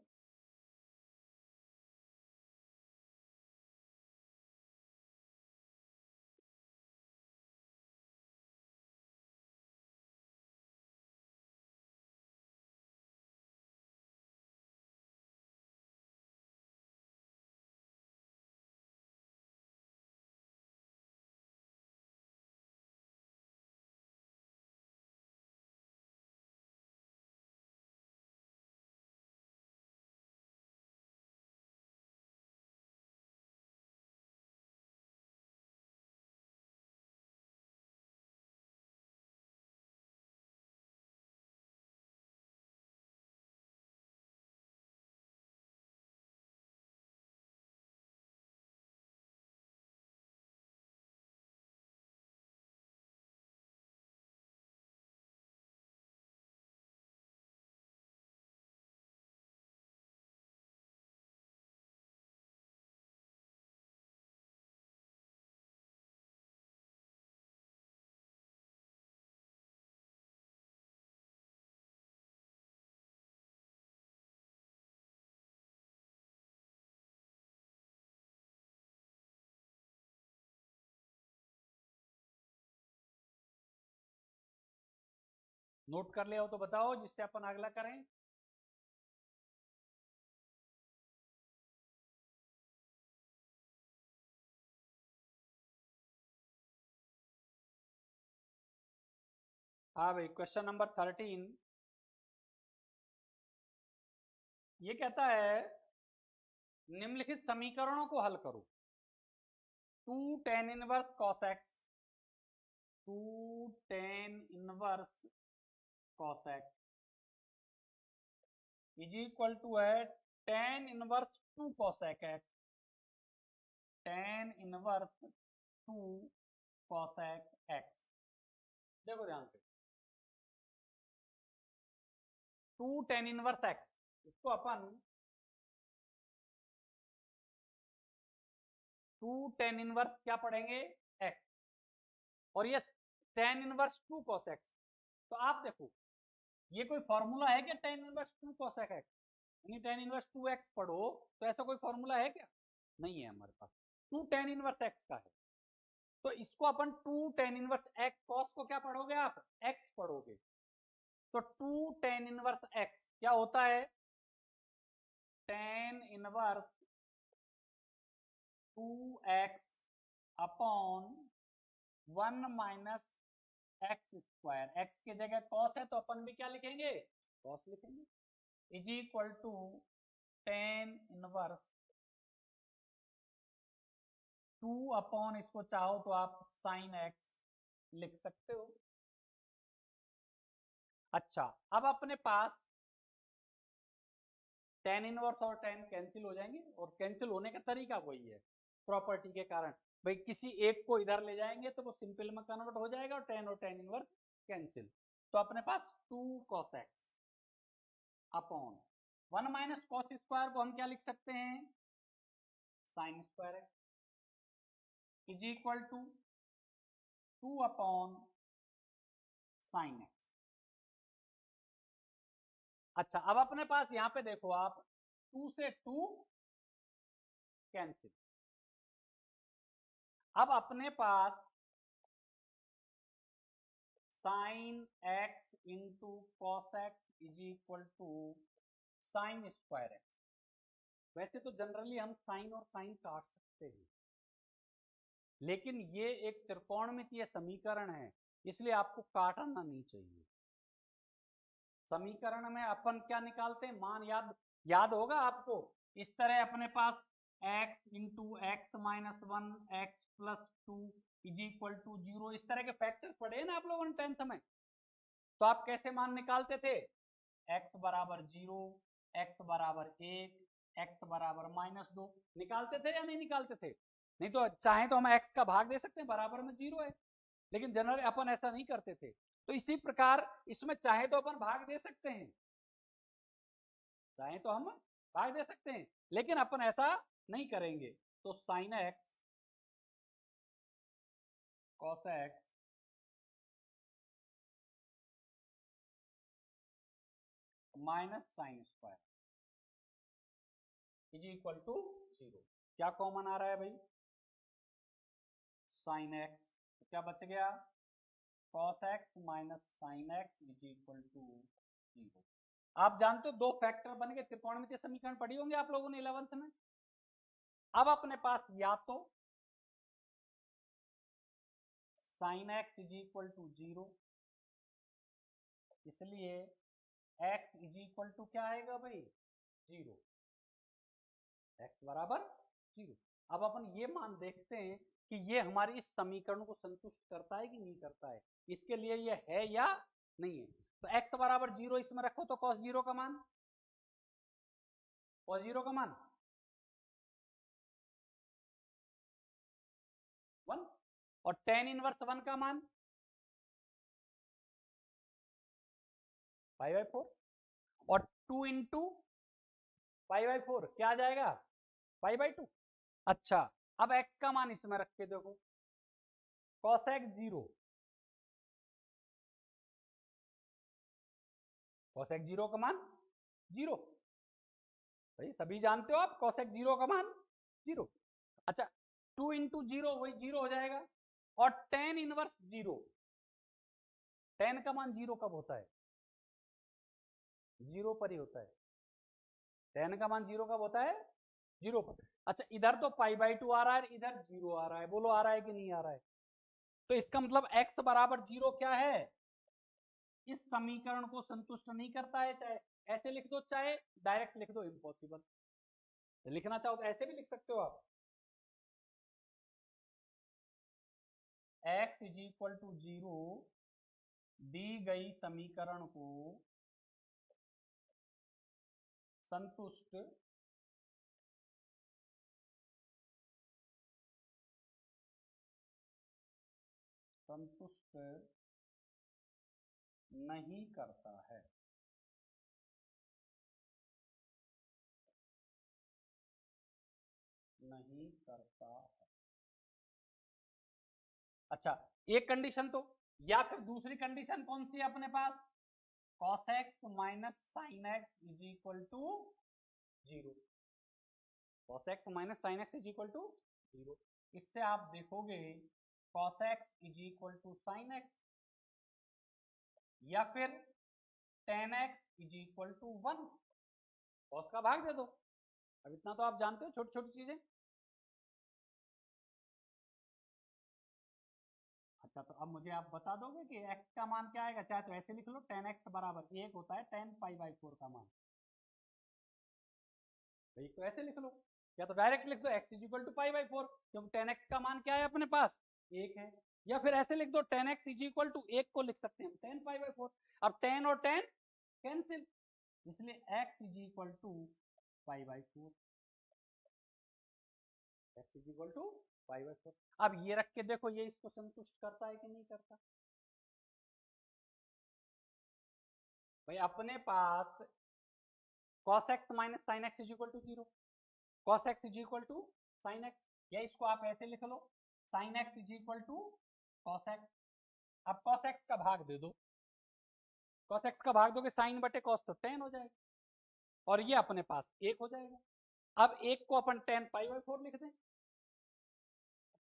नोट कर लिया हो तो बताओ, जिससे अपन अगला करें। हाँ भाई, क्वेश्चन नंबर 13 ये कहता है निम्नलिखित समीकरणों को हल करो। 2 tan inverse cos x, 2 tan inverse cos x is equal to है tan inverse 2 cosec x, tan inverse 2 cosec x। देखो ध्यान से, 2 tan इनवर्स x, इसको अपन 2 tan इनवर्स क्या पढ़ेंगे, x, और ये tan इनवर्स 2 cos x। तो आप देखो, ये कोई फॉर्मूला है क्या tan इनवर्स 2 cosec x? यानी tan इनवर्स 2x पढ़ो तो ऐसा कोई फॉर्मूला है क्या? नहीं है हमारे पास। 2 tan इनवर्स x का है, तो इसको अपन 2 tan इनवर्स x, cos को क्या पढ़ोगे आप, x पढ़ोगे। तो 2 tan इनवर्स x क्या होता है, tan inverse 2x upon 1 minus x square. X की जगह cos है तो अपन भी क्या लिखेंगे, cos लिखेंगे, is equal to tan inverse 2 upon, इसको चाहो तो आप sin x लिख सकते हो। अच्छा, अब अपने पास tan इनवर्स और tan कैंसिल हो जाएंगे, और कैंसिल होने का तरीका वही है, प्रॉपर्टी के कारण। भाई किसी एक को इधर ले जाएंगे तो वो सिंपल में कन्वर्ट हो जाएगा, और tan इनवर्स कैंसिल। तो अपने पास 2 cos x upon 1 minus cos square को हम क्या लिख सकते हैं, sine square x is equal to 2 upon sine x. अच्छा, अब अपने पास यहां पे देखो आप, 2 से 2 कैंसिल। अब अपने पास sine X into cos X is equal to sine square X. वैसे तो जनरली हम साइन और साइन काट सकते हैं, लेकिन ये एक त्रिकोणमितीय समीकरण है, इसलिए आपको काटना नहीं चाहिए। समीकरण में अपन क्या निकालते हैं, मान याद याद होगा आपको, इस तरह अपने पास x into x minus 1 x plus 2 is equal to 0, इस तरह के फैक्टर पढ़े ना आप लोगों ने 10th में। तो आप कैसे मान निकालते थे, x बराबर 0, x बराबर 1, x बराबर -2, निकालते थे या नहीं निकालते थे? नहीं तो चाहे तो हम x का भाग दे सकते हैं, बराबर में 0 है, लेकिन जनरली अपन ऐसा नहीं करते थे। तो इसी प्रकार इसमें चाहे तो अपन भाग दे सकते हैं, चाहे तो हम भाग दे सकते हैं, लेकिन अपन ऐसा नहीं करेंगे। तो sine x cos x minus sine square is equal to 0। क्या कॉमन आ रहा है भाई? Sine x. तो क्या बच गया? cos x minus sine x is equal to 0। आप जानते हो दो फैक्टर बन गए। त्रिकोणमितीय समीकरण पढ़ी होंगे आप लोगों ने 11th में। अब अपने पास या तो sine x is equal to 0, इसलिए x इज इक्वल टू क्या आएगा भाई? 0। x बराबर 0। अब अपन ये मान देखते हैं कि ये हमारी इस समीकरण को संतुष्ट करता है कि नहीं करता है। इसके लिए ये है या नहीं है। तो x बराबर 0 इसमें रखो तो cos 0 का मान, cos 0 का मान 1, और tan इनवर्स 1 का मान पाई बाई 4, और 2 इंटू पाई बाई 4 क्या आ जाएगा? पाई बाई 2। अच्छा, अब x का मान इसमें रख के देखो, cos x 0, cos x 0 का मान 0। भाई सभी जानते हो आप cos x 0 का मान 0। अच्छा, 2 इंटू 0 वही 0 हो जाएगा, और tan इनवर्स 0, tan का मान 0 कब होता है? 0 पर ही होता है। tan का मान 0 कब होता है? 0 पर। अच्छा, इधर तो पाई बाई 2 आ रहा है, इधर 0 आ रहा है। बोलो आ रहा है कि नहीं आ रहा है? तो इसका मतलब x बराबर 0 क्या है? इस समीकरण को संतुष्ट नहीं करता है। चाहे ऐसे लिख दो, चाहे डायरेक्ट लिख दो, इम्पॉसिबल। लिखना चाहो तो ऐसे भी लिख सकते हो आप, x इज इक्वल टू 0 दी गई समीकरण को संतुष्ट संतुष्ट नहीं करता है। नहीं करता है। अच्छा, एक कंडीशन तो, या फिर दूसरी कंडीशन कौन सी है अपने पास? cos x minus sine x is equal to 0। cos x minus sine x is equal to 0। इससे आप देखोगे cos x is equal to sine x, या फिर tan x is equal to 1। cos का भाग दे दो। अब इतना तो आप जानते हो, छोटी छोटी चीजें। अच्छा, तो अब मुझे आप बता दोगे कि x का मान क्या आएगा? चाहे तो ऐसे लिख लो, tan x बराबर 1 होता है tan पाई बाई 4 का मान। भाई तो ऐसे लिख लो, या तो डायरेक्ट लिख दो x is equal to pi by 4, क्योंकि tan x का मान क्या है अपने पास? 1 है। या फिर ऐसे लिख दो, tan x is equal to 1 को लिख सकते हैं tan पाई बाई 4। अब tan और tan कैंसिल, इसलिए x is equal to pi by 4। x is equal to pi by 4। अब ये रख के देखो, ये इसको संतुष्ट करता है कि नहीं करता? भाई अपने पास cos x minus sine x is equal to 0, cos x is equal to sine x, या इसको आप ऐसे लिख लो, sine x is equal to cos x। अब cos x का भाग दे दो, cos x का भाग दोगे साइन बटे cos तो tan हो जाएगा, और ये अपने पास 1 हो जाएगा। अब एक को अपन tan पाई बाई 4 लिख दें,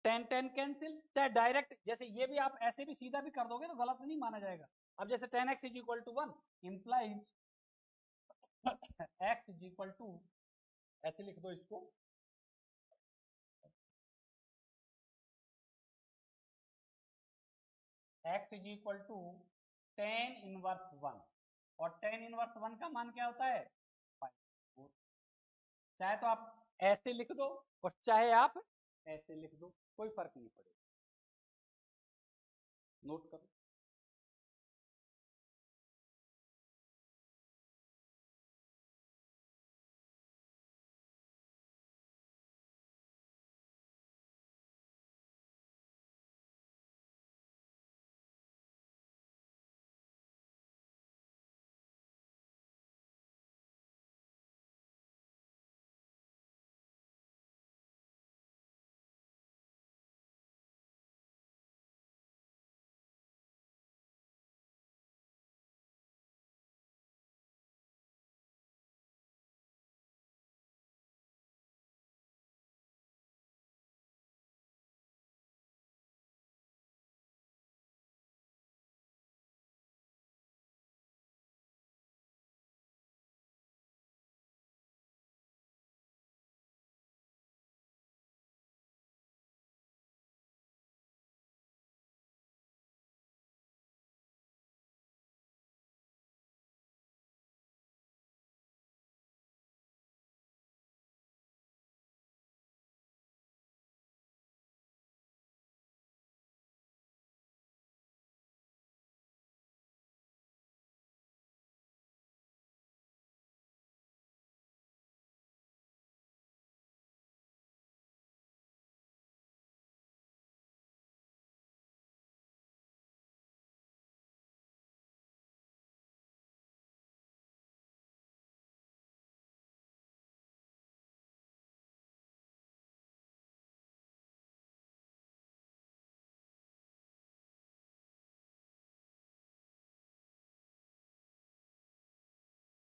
tan tan कैंसिल, चाहे डायरेक्ट जैसे ये भी आप ऐसे भी सीधा भी कर दोगे तो गलत नहीं माना जाएगा। अब जैसे tan x is equal to 1 implies x is equal to, ऐसे लिख दो इसको, x is equal to tan inverse 1, और tan इनवर्स 1 का मान क्या होता है? 5। चाहे तो आप ऐसे लिख दो, और चाहे आप ऐसे लिख दो, कोई फर्क नहीं पड़ेगा। नोट करो।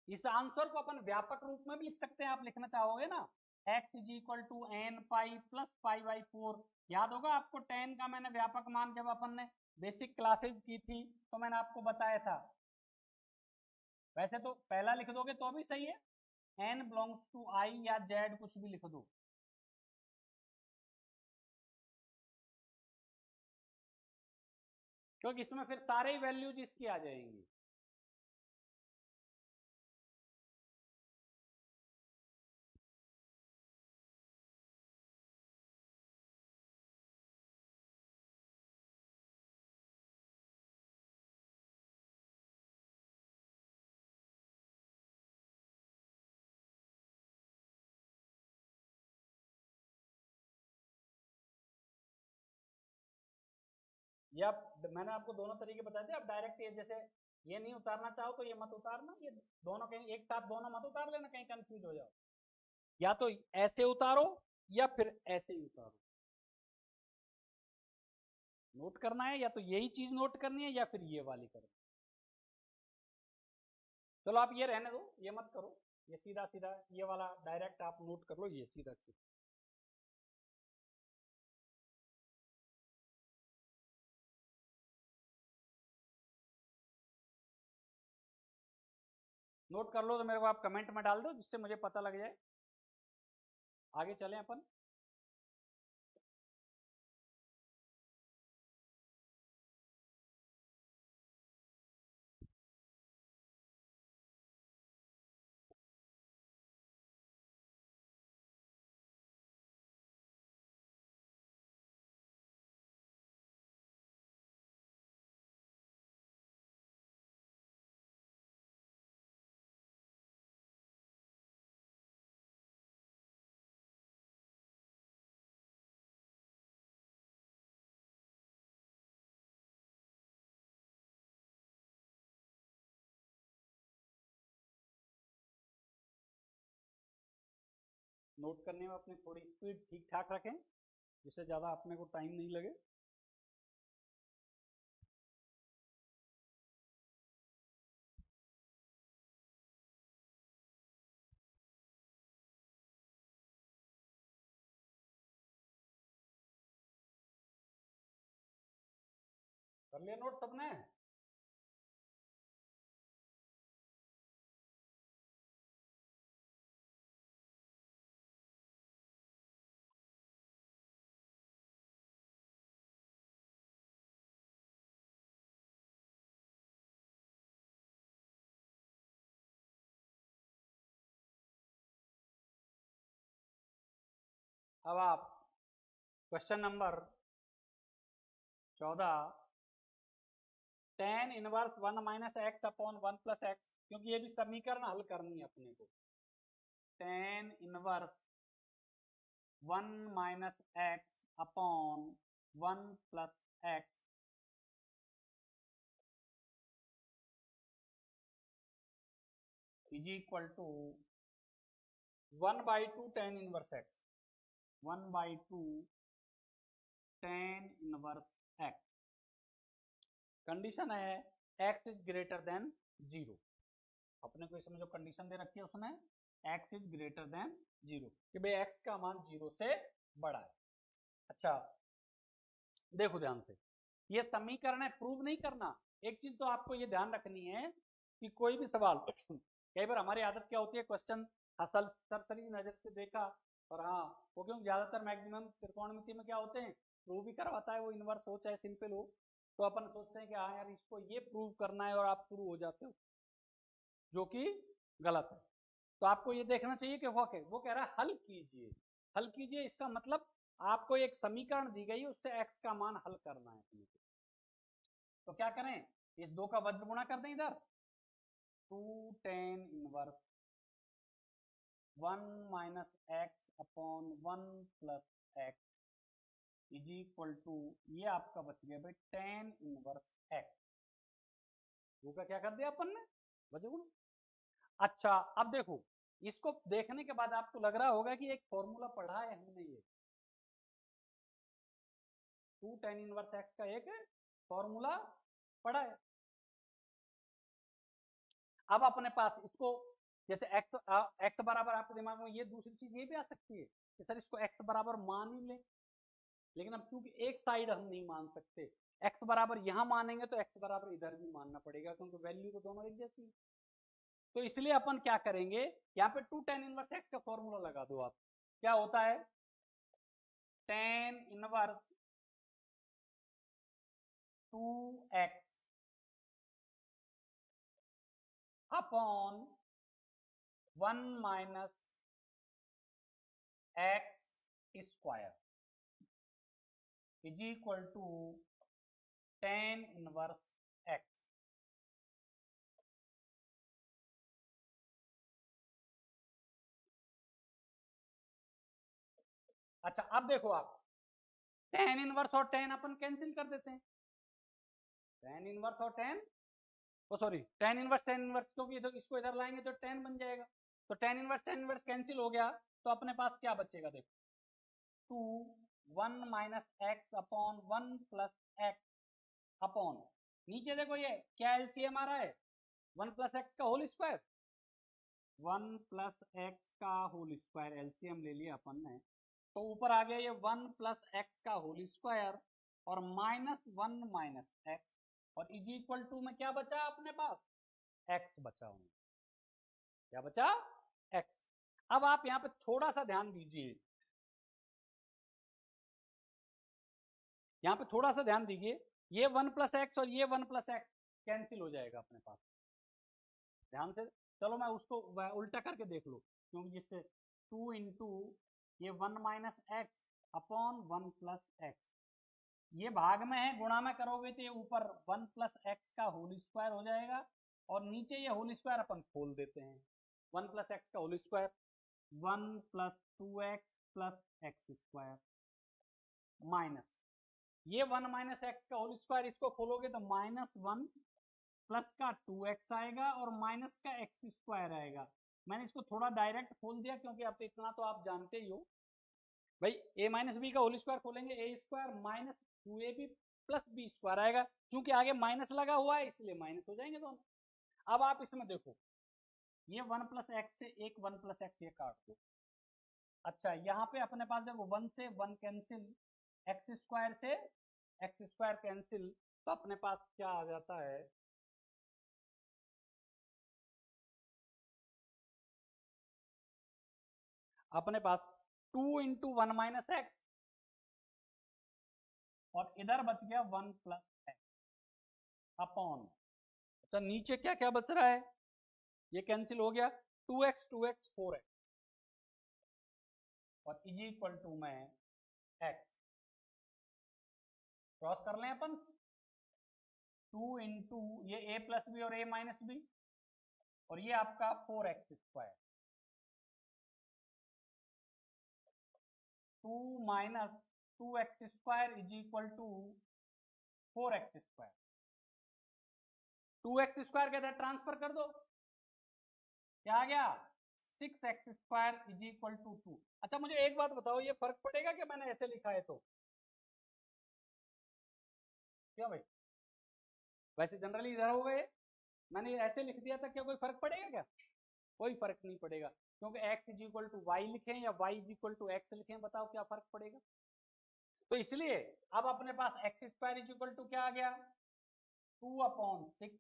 इस आंसर को अपन व्यापक रूप में भी लिख सकते हैं, आप लिखना चाहोगे ना, x is equal to n pi plus pi by 4। याद होगा आपको tan का मैंने व्यापक मान जब अपन ने बेसिक क्लासेज की थी तो मैंने आपको बताया था। वैसे तो पहला लिख दोगे तो भी सही है, n बिलोंग्स टू i या z कुछ भी लिख दो। क्योंकि इसमें फिर सारे ही वैल्यूज इसकी आ जाएंगी। या मैंने आपको दोनों तरीके बताए थे, आप डायरेक्ट ये जैसे ये नहीं उतारना चाहो तो ये मत उतारना, ये दोनों कहीं एक साथ दोनों मत उतार लेना, कहीं कंफ्यूज हो जाओ। या तो ऐसे उतारो या फिर ऐसे ही उतारो, नोट करना है या तो यही चीज नोट करनी है या फिर ये वाली करनी है। चलो आप ये रहने दो, ये मत करो, ये सीधा सीधा ये वाला डायरेक्ट आप नोट कर लो, ये सीधा सीधा। नोट कर लो तो मेरे को आप कमेंट में डाल दो जिससे मुझे पता लग जाए। आगे चलें अपन। नोट करने में अपनी थोड़ी स्पीड ठीक ठाक रखें जिससे ज़्यादा अपने को टाइम नहीं लगे। कर लिया नोट सबने? अब आप question number 14, tan inverse 1 minus x upon 1 plus x, क्योंकि ये भी समीकरण हल करनी है अपने को। tan inverse 1 minus x upon 1 plus x is equal to 1/2 tan inverse x, 1/2 tan inverse x. Condition है x इज ग्रेटर देन 0। अपने को इसमें जो कंडीशन दे रखी है उसमें x इज ग्रेटर देन 0 कि भाई x का मान 0 से बड़ा है। अच्छा देखो ध्यान से, ये समीकरण है, प्रूव नहीं करना। एक चीज तो आपको ये ध्यान रखनी है कि कोई भी सवाल कई बार हमारी आदत क्या होती है, क्वेश्चन असल सरसरी नजर से देखा और हाँ वो, क्योंकि ज्यादातर मैक्सिमम त्रिकोणमिति में क्या होते हैं, प्रूव भी करवाता है वो इनवर्स हो चाहे सिंपल हो, तो अपन सोचते हैं कि हाँ यार इसको ये प्रूव करना है और आप शुरू हो जाते हो, जो कि गलत है। तो आपको ये देखना चाहिए कि वो कह रहा है हल कीजिए, हल कीजिए इसका मतलब आपको एक समीकरण दी गई उससे x का मान हल करना है अपने को। तो क्या करें, इस 2 का वज्र गुणा कर दें इधर, 2 tan inverse 1 minus x upon 1 plus x is equal to, ये आपका बच गया भाई tan इनवर्स एक्स, वो का क्या कर दिया अपन ने, वज्र गुणा। अच्छा अब देखो, इसको देखने के बाद आपको लग रहा होगा कि एक फॉर्मूला पढ़ा है हमने, ये 2 tan इनवर्स एक्स का एक फॉर्मूला पढ़ा है। अब अपने पास इसको जैसे एक्स बराबर आपके दिमाग में ये दूसरी चीज ये भी आ सकती है कि सर इसको एक्स बराबर मान ही ले, लेकिन अब चूंकि एक साइड हम नहीं मान सकते, एक्स बराबर यहाँ मानेंगे तो एक्स बराबर इधर भी मानना पड़ेगा क्योंकि वैल्यू तो दोनों एक जैसी है। तो इसलिए अपन क्या करेंगे, यहाँ पे 2 tan इनवर्स एक्स का फॉर्मूला लगा दो आप। क्या होता है, tan inverse 2x upon 1 minus x square is equal to tan inverse x. अच्छा अब देखो आप, tan इनवर्स और tan अपन कैंसिल कर देते हैं, tan इनवर्स और tan, oh sorry tan inverse क्योंकि इधर इसको इधर लाएंगे तो tan बन जाएगा, तो tan इनवर्स कैंसिल हो गया, तो अपने पास क्या बचेगा, देखो 2 1 minus x upon 1 plus x upon, नीचे देखो ये क्या एलसीएम आ रहा है, 1 प्लस एक्स का होल स्क्वायर, 1 प्लस एक्स का होल स्क्वायर एलसीएम ले लिया अपन ने, तो ऊपर आ गया ये 1 प्लस एक्स का होल स्क्वायर और माइनस 1 माइनस एक्स, और इज इक्वल टू में क्या बचा अपने पास, एक्स बचा हुआ, क्या बचा, एक्स। अब आप यहाँ पे थोड़ा सा ध्यान दीजिए, यहाँ पे थोड़ा सा ध्यान दीजिए, ये 1 प्लस एक्स और ये 1 प्लस एक्स कैंसिल हो जाएगा अपने पास, ध्यान से, चलो मैं उसको उल्टा करके देख लो, क्योंकि जिससे 2 इंटू ये 1 minus x upon 1 plus x, ये भाग में है, गुणा में करोगे तो ये ऊपर 1 प्लस एक्स का होल स्क्वायर हो जाएगा, और नीचे ये होल स्क्वायर अपन खोल देते हैं, 1 प्लस एक्स का whole square 1 plus 2x plus x square minus ये 1 माइनस एक्स का होल स्क्वायर, इसको खोलोगे तो माइनस 1 प्लस का 2x आएगा और माइनस का एक्स स्क्वायर आएगा। मैंने इसको थोड़ा डायरेक्ट खोल दिया क्योंकि अब इतना तो आप जानते ही हो भाई, a माइनस बी का होल स्क्वायर खोलेंगे A square minus 2ab plus B square आएगा, क्योंकि आगे माइनस लगा हुआ है इसलिए माइनस हो जाएंगे दोनों। अब आप इसमें देखो, ये 1 प्लस एक्स से एक 1 प्लस एक्स ये काट दो, अच्छा यहाँ पे अपने पास देखो 1 से 1 कैंसिल, एक्स स्क्वायर से एक्स स्क्वायर कैंसिल, तो अपने पास क्या आ जाता है, अपने पास 2 इंटू 1 माइनस एक्स और इधर बच गया 1 प्लस एक्स अपॉन, अच्छा नीचे क्या क्या बच रहा है, ये कैंसिल हो गया, 2x 2x 4x और इज इक्वल टू में x, क्रॉस कर लें अपन, 2 इंटू ये a प्लस बी और a माइनस बी और ये आपका 4x square, 2 minus 2x square is equal to 4x square, 2x square के इधर ट्रांसफर कर दो, क्या आ गया 6x square is equal to 2। अच्छा मुझे एक बात बताओ, ये फर्क पड़ेगा कि मैंने ऐसे लिखा है तो, क्या भाई, वैसे जनरली इधर हो गए, मैंने ऐसे लिख दिया था, क्या कोई फर्क पड़ेगा क्या, कोई फर्क नहीं पड़ेगा, क्योंकि x is equal to Y लिखें या y is equal to X लिखें, बताओ क्या फर्क पड़ेगा। तो इसलिए अब अपने पास X square is equal to क्या आ गया, 2/6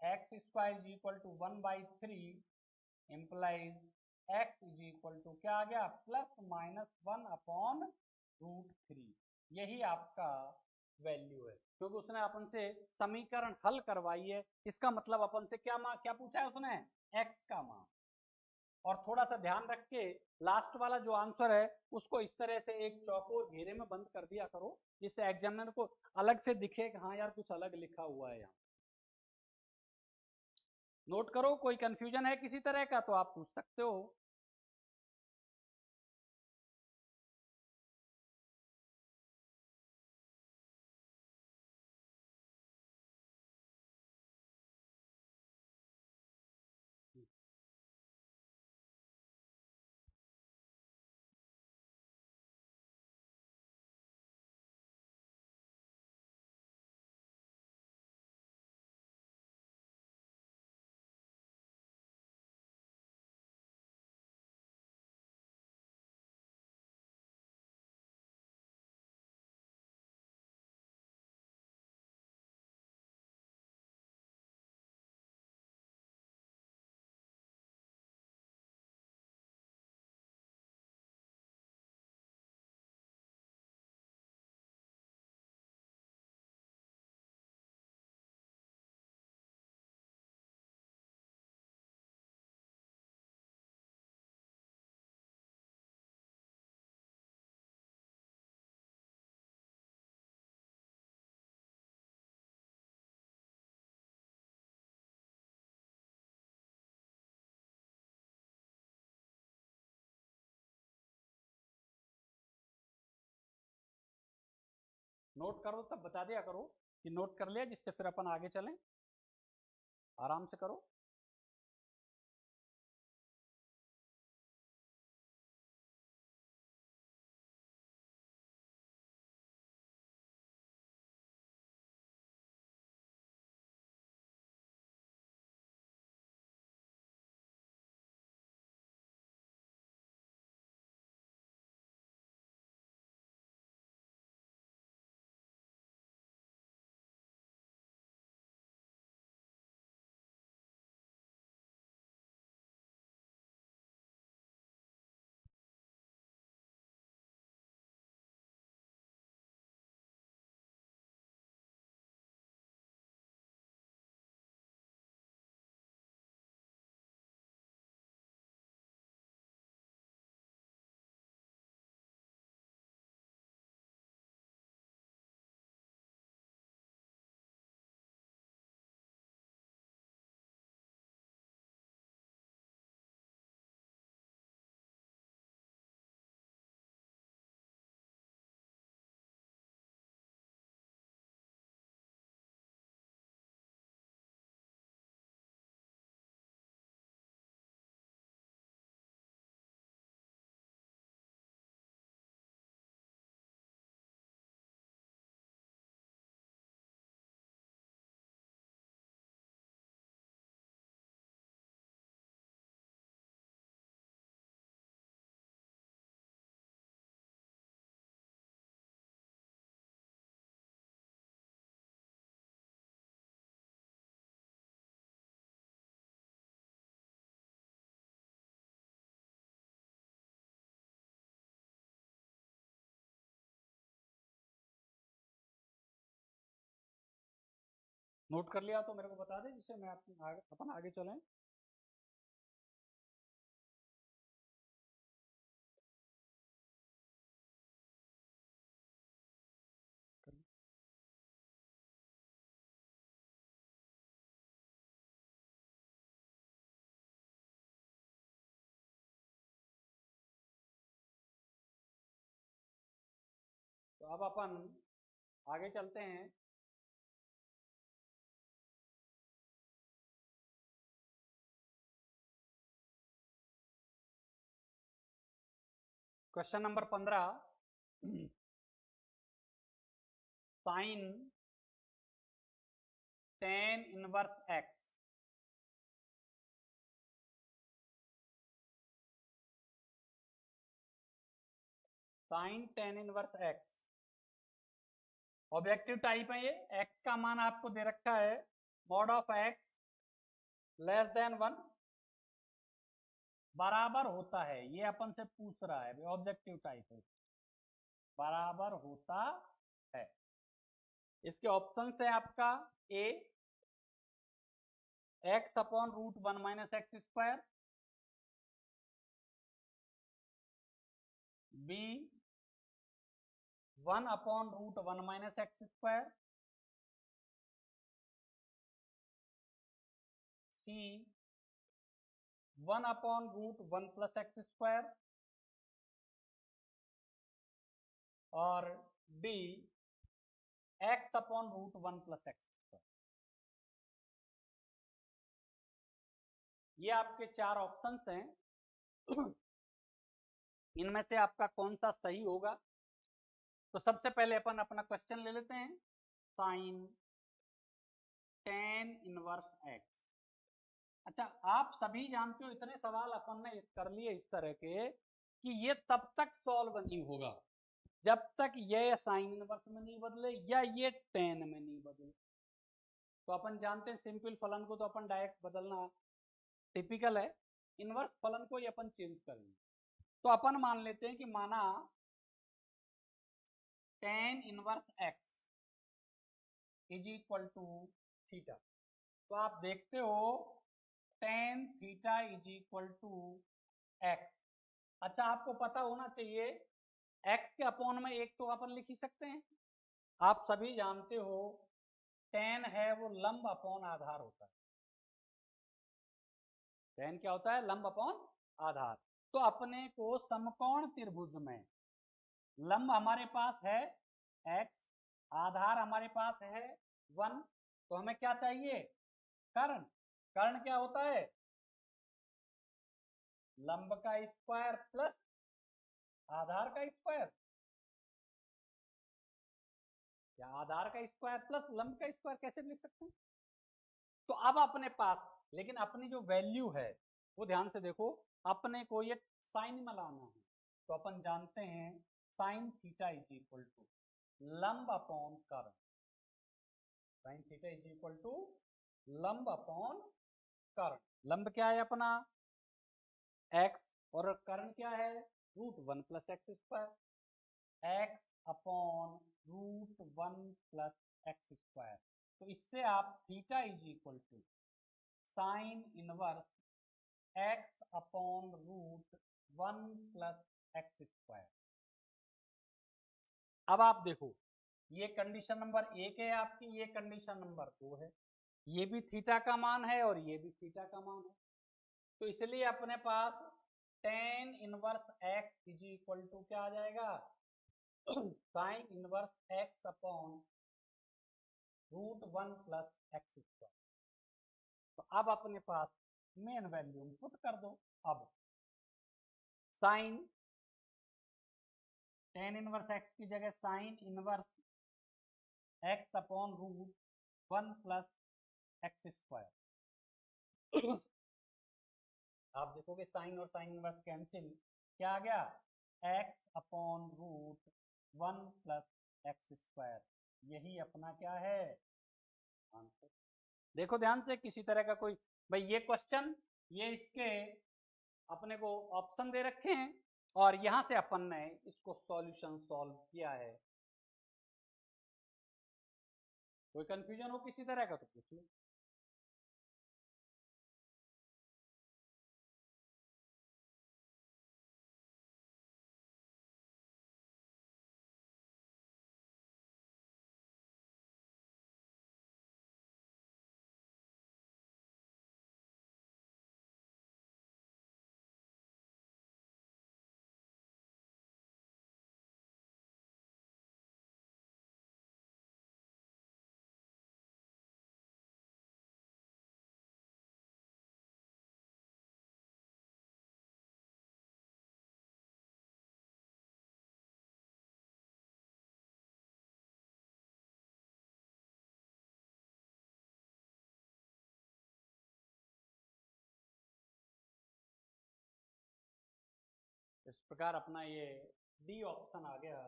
X square is equal to 1/3 implies X is equal to क्या आ गया, +/-1/√3, यही आपका वैल्यू है, क्योंकि उसने अपन से समीकरण हल करवाई है, इसका मतलब अपन से क्या क्या पूछा है उसने, एक्स का मान। और थोड़ा सा ध्यान रख के लास्ट वाला जो आंसर है उसको इस तरह से एक चौकोर घेरे में बंद कर दिया करो, जिससे एग्जामिनर को अलग से दिखे कि हाँ यार कुछ अलग लिखा हुआ है यहाँ। नोट करो, कोई कंफ्यूजन है किसी तरह का तो आप पूछ सकते हो। नोट करो तब बता दिया करो कि नोट कर लिया, जिससे फिर अपन आगे चलें। आराम से करो। नोट कर लिया तो मेरे को बता दे, जिससे मैं अपन आगे चलें। तो अब अपन आगे चलते हैं। Question number 15, sine tan inverse x. Sine tan inverse x objective type है ये। एक्स का मान आपको दे रखा है mod of x less than 1 बराबर होता है, ये अपन से पूछ रहा है, ऑब्जेक्टिव टाइप है, बराबर होता है। इसके ऑप्शन है आपका A X upon root 1 minus x square, B 1 upon root 1 minus x square, C 1 upon root 1 plus x square, और D X upon root 1 plus x square. ये आपके चार ऑप्शंस हैं। इनमें से आपका कौन सा सही होगा? तो सबसे पहले अपन अपना क्वेश्चन ले लेते हैं। Sine tan inverse x. अच्छा, आप सभी जानते हो इतने सवाल अपन ने कर लिए इस तरह के कि ये तब तक सॉल्व नहीं होगा जब तक ये साइन इनवर्स में नहीं बदले या ये टेन में नहीं बदले। तो अपन जानते हैं सिंपल फलन को तो अपन डायरेक्ट बदलना टिपिकल है, इनवर्स फलन को ही अपन चेंज करेंगे। तो अपन मान लेते हैं कि माना tan inverse x is equal to theta. तो आप देखते हो tan theta is equal to x. अच्छा, आपको पता होना चाहिए एक्स के अपॉन में एक तो अपन लिख ही सकते हैं। आप सभी जानते हो टेन है वो लंब अपॉन आधार होता है। टेन क्या होता है? लंब अपॉन आधार। तो अपने को समकोण त्रिभुज में लंब हमारे पास है एक्स आधार हमारे पास है 1, तो हमें क्या चाहिए, कर्ण। कर्ण क्या होता है, लंब का स्क्वायर प्लस आधार का स्क्वायर, या आधार का स्क्वायर प्लस लंब का स्क्वायर, कैसे लिख सकते हैं। तो अब अपने पास, लेकिन अपनी जो वैल्यू है वो ध्यान से देखो, अपने को ये साइन में लाना है। तो अपन जानते हैं sine theta is equal to लंब अपॉन कर्ण। Sine theta is equal to लंब अपॉन कर्ण। लंब क्या है अपना x, और कर्ण क्या है √1 plus x square, x upon √1 plus x square. तो इससे आप theta is equal to sine inverse x upon √1 plus x square. अब आप देखो, ये कंडीशन नंबर 1 है आपकी, ये कंडीशन नंबर 2 है, ये भी थीटा का मान है और ये भी थीटा का मान है। तो इसलिए अपने पास tan inverse x is equal to क्या आ जाएगा, sine inverse x upon √1 plus x square. तो अब अपने पास मेन वैल्यू पुट कर दो। अब साइन tan इनवर्स x की जगह sign inverse x upon √1 plus x square. आप देखोगे साइन और साइन इनवर्स कैंसिल, क्या आ गया, x upon √1 plus x square. यही अपना क्या है आंसर। देखो ध्यान से, किसी तरह का कोई, भाई ये क्वेश्चन, ये इसके अपने को ऑप्शन दे रखे हैं और यहां से अपन ने इसको सॉल्यूशन सॉल्व किया है। कोई कंफ्यूजन हो किसी तरह का तो पूछ लो। इस प्रकार अपना ये डी ऑप्शन आ गया।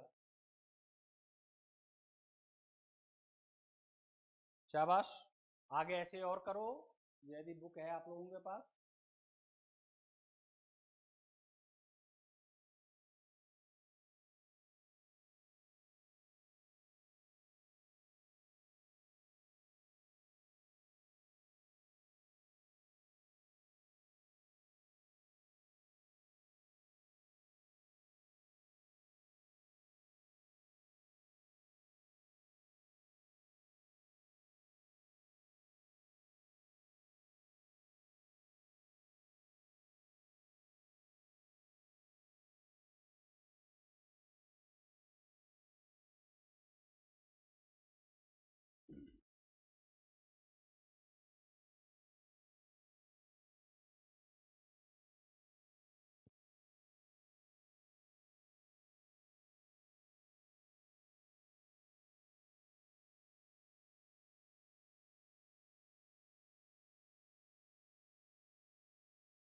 शाबाश, आगे ऐसे और करो यदि बुक है आप लोगों के पास।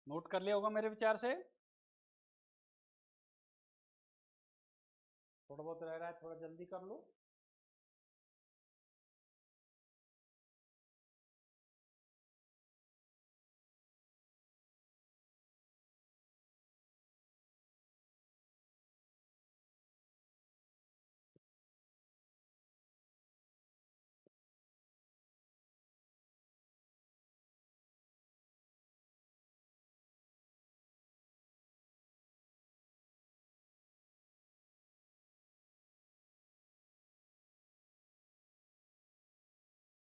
नोट कर लिया होगा मेरे विचार से, थोड़ा बहुत रह रहा है, थोड़ा जल्दी कर लो।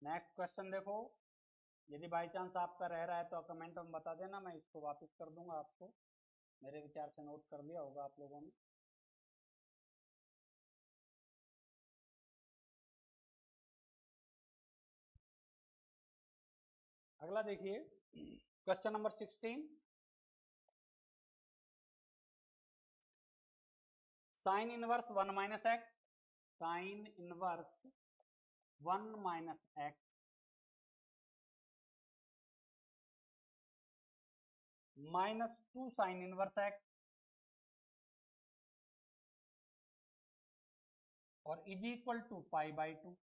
नेक्स्ट क्वेश्चन देखो, यदि बाई चांस आपका रह रहा है तो कमेंट में बता देना, मैं इसको वापस कर दूंगा आपको। मेरे विचार से नोट कर लिया होगा आप लोगों ने। अगला देखिए question number 16, sine inverse 1 minus X, sine inverse 1 minus x minus 2 sine inverse X और is equal to pi by 2।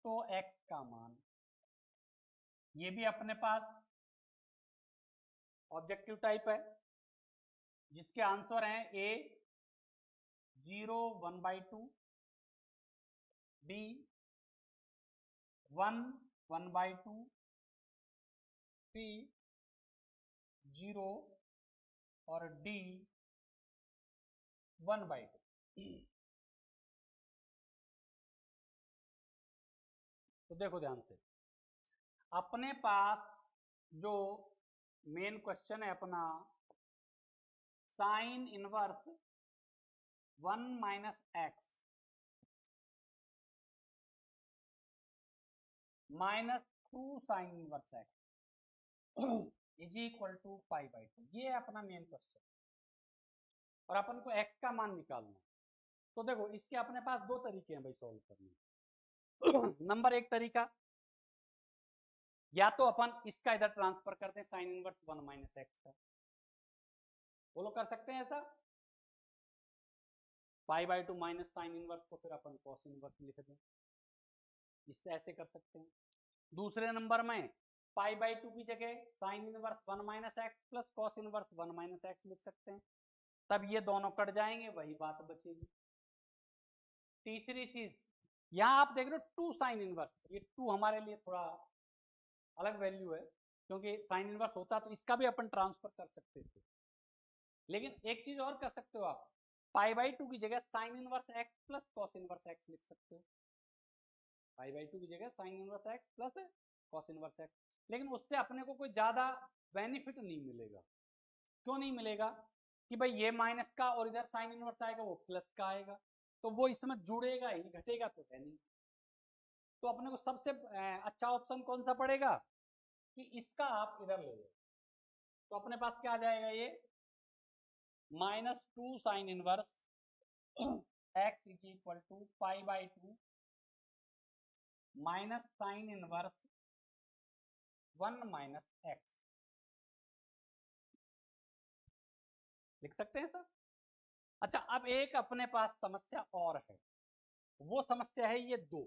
तो x का मान, ये भी अपने पास ऑब्जेक्टिव टाइप है जिसके आंसर हैं a 0 1 by 2, b 1 1 by 2, c 0 और d 1 बाई 2। तो देखो ध्यान से, अपने पास जो मेन क्वेश्चन है अपना, sine inverse 1 minus x minus 2 sine inverse x is equal to pi by 2, ये है अपना मेन क्वेश्चन और अपन को x का मान निकालना। तो देखो इसके अपने पास दो तरीके हैं भाई सॉल्व करने। नंबर एक तरीका, या तो अपन इसका इधर ट्रांसफर करते हैं साइन इनवर्स 1 माइनस एक्स का, बोलो कर सकते हैं ऐसा, पाई बाई 2 माइनस साइन इनवर्स को फिर अपन कॉस इनवर्स लिख दें, इससे ऐसे कर सकते हैं। दूसरे नंबर में पाई बाई 2 की जगह sign inverse 1 minus x plus cos inverse 1 minus x लिख सकते हैं, तब ये दोनों कट जाएंगे, वही बात बचेगी। तीसरी चीज, यहां आप देख रहे हो 2 साइन इनवर्स, ये 2 हमारे लिए थोड़ा अलग वैल्यू है, क्योंकि साइन इनवर्स होता तो इसका भी अपन ट्रांसफर कर सकते थे। लेकिन एक चीज और कर सकते हो आप, पाई बाई 2 की जगह sign inverse X plus cos inverse x लिख सकते हो, पाई बाई 2 की जगह sign inverse X plus cos inverse x. लेकिन उससे अपने को कोई ज्यादा बेनिफिट नहीं मिलेगा। क्यों नहीं मिलेगा? कि भाई ये माइनस का और इधर साइन इनवर्स आएगा वो प्लस का आएगा, तो वो इसमें जुड़ेगा ही, घटेगा तो है नहीं। तो अपने को सबसे अच्छा ऑप्शन कौन सा पड़ेगा कि इसका आप इधर ले लो। तो अपने पास क्या आ जाएगा, ये minus 2 sine inverse x is equal to pi by 2 minus sine inverse 1 minus x लिख सकते हैं सर। अच्छा, अब एक अपने पास समस्या और है, वो समस्या है ये 2,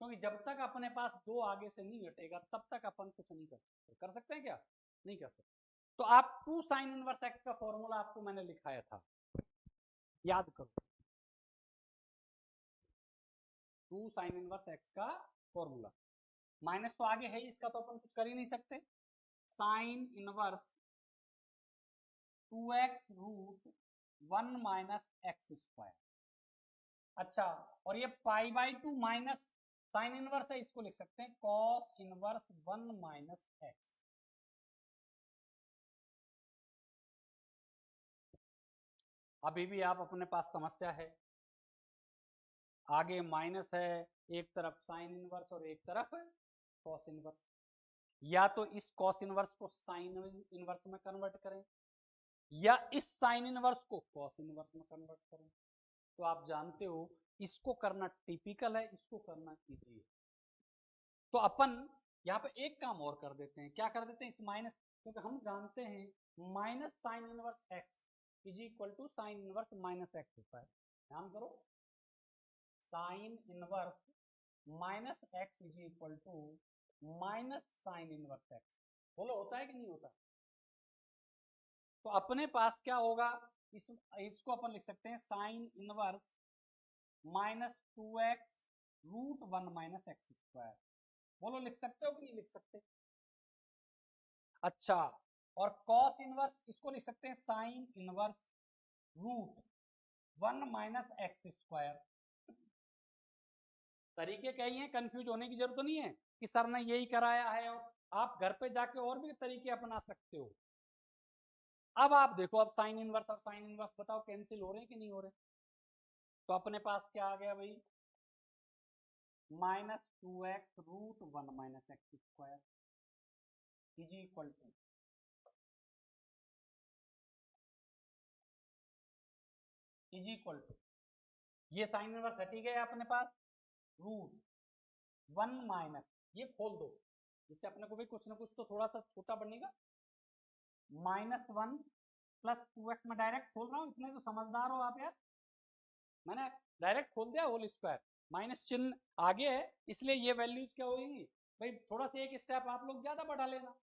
क्योंकि जब तक अपने पास 2 आगे से नहीं हटेगा तब तक अपन कुछ नहीं कर सकते। कर सकते हैं क्या? नहीं कर सकते। तो आप 2 साइन इनवर्स एक्स का फॉर्मूला आपको मैंने लिखाया था, याद करो। 2 साइन इनवर्स एक्स का फॉर्मूला, माइनस तो आगे है ही, इसका तो अपन कुछ कर ही नहीं सकते। Sine inverse 2x root 1 minus x square. अच्छा, और ये pi by 2 minus sine inverse है, इसको लिख सकते हैं कॉस इनवर्स 1 माइनस एक्स। अभी भी आप अपने पास समस्या है, आगे माइनस है, एक तरफ साइन इनवर्स और एक तरफ कॉस इनवर्स। या तो इस कॉस इनवर्स को साइन इनवर्स में कन्वर्ट करें या इस साइन इनवर्स को कॉस इनवर्स में कन्वर्ट करें। तो आप जानते हो इसको करना टिपिकल है, इसको करना इजी है। तो अपन यहाँ पे एक काम और कर देते हैं, क्या कर देते हैं, इस माइनस, क्योंकि हम जानते हैं minus sine inverse x is equal to sine inverse minus x होता है। ध्यान करो, sine inverse minus x is equal to minus sine inverse x. बोलो होता है कि नहीं होता? तो अपने पास क्या होगा, इसको अपन लिख सकते हैं sine inverse minus 2x root 1 minus x square. बोलो लिख सकते हो कि नहीं लिख सकते? अच्छा, और कॉस इनवर्स इसको लिख सकते हैं sine inverse root 1 minus x square. तरीके कई हैं, कंफ्यूज होने की जरूरत नहीं है कि सर ने यही कराया है, और आप घर पे जाके और भी तरीके अपना सकते हो। अब आप देखो, अब साइन इनवर्स और साइन इनवर्स बताओ कैंसिल हो रहे हैं कि नहीं हो रहे? तो अपने पास क्या आ गया भाई, -2x√1 - x² is equal to ये साइन इनवर्स हटी गया अपने पास, √1 माइनस, ये खोल दो जिससे अपने को भी कुछ ना कुछ तो थोड़ा सा छोटा बनेगा, -1 + 2x में डायरेक्ट खोल रहा हूँ, इतने तो समझदार हो आप यार, मैंने डायरेक्ट खोल दिया होल स्क्वायर, माइनस चिन्ह आगे है इसलिए ये वैल्यूज क्या होगी भाई, थोड़ा सा एक स्टेप आप लोग ज्यादा बढ़ा लेना।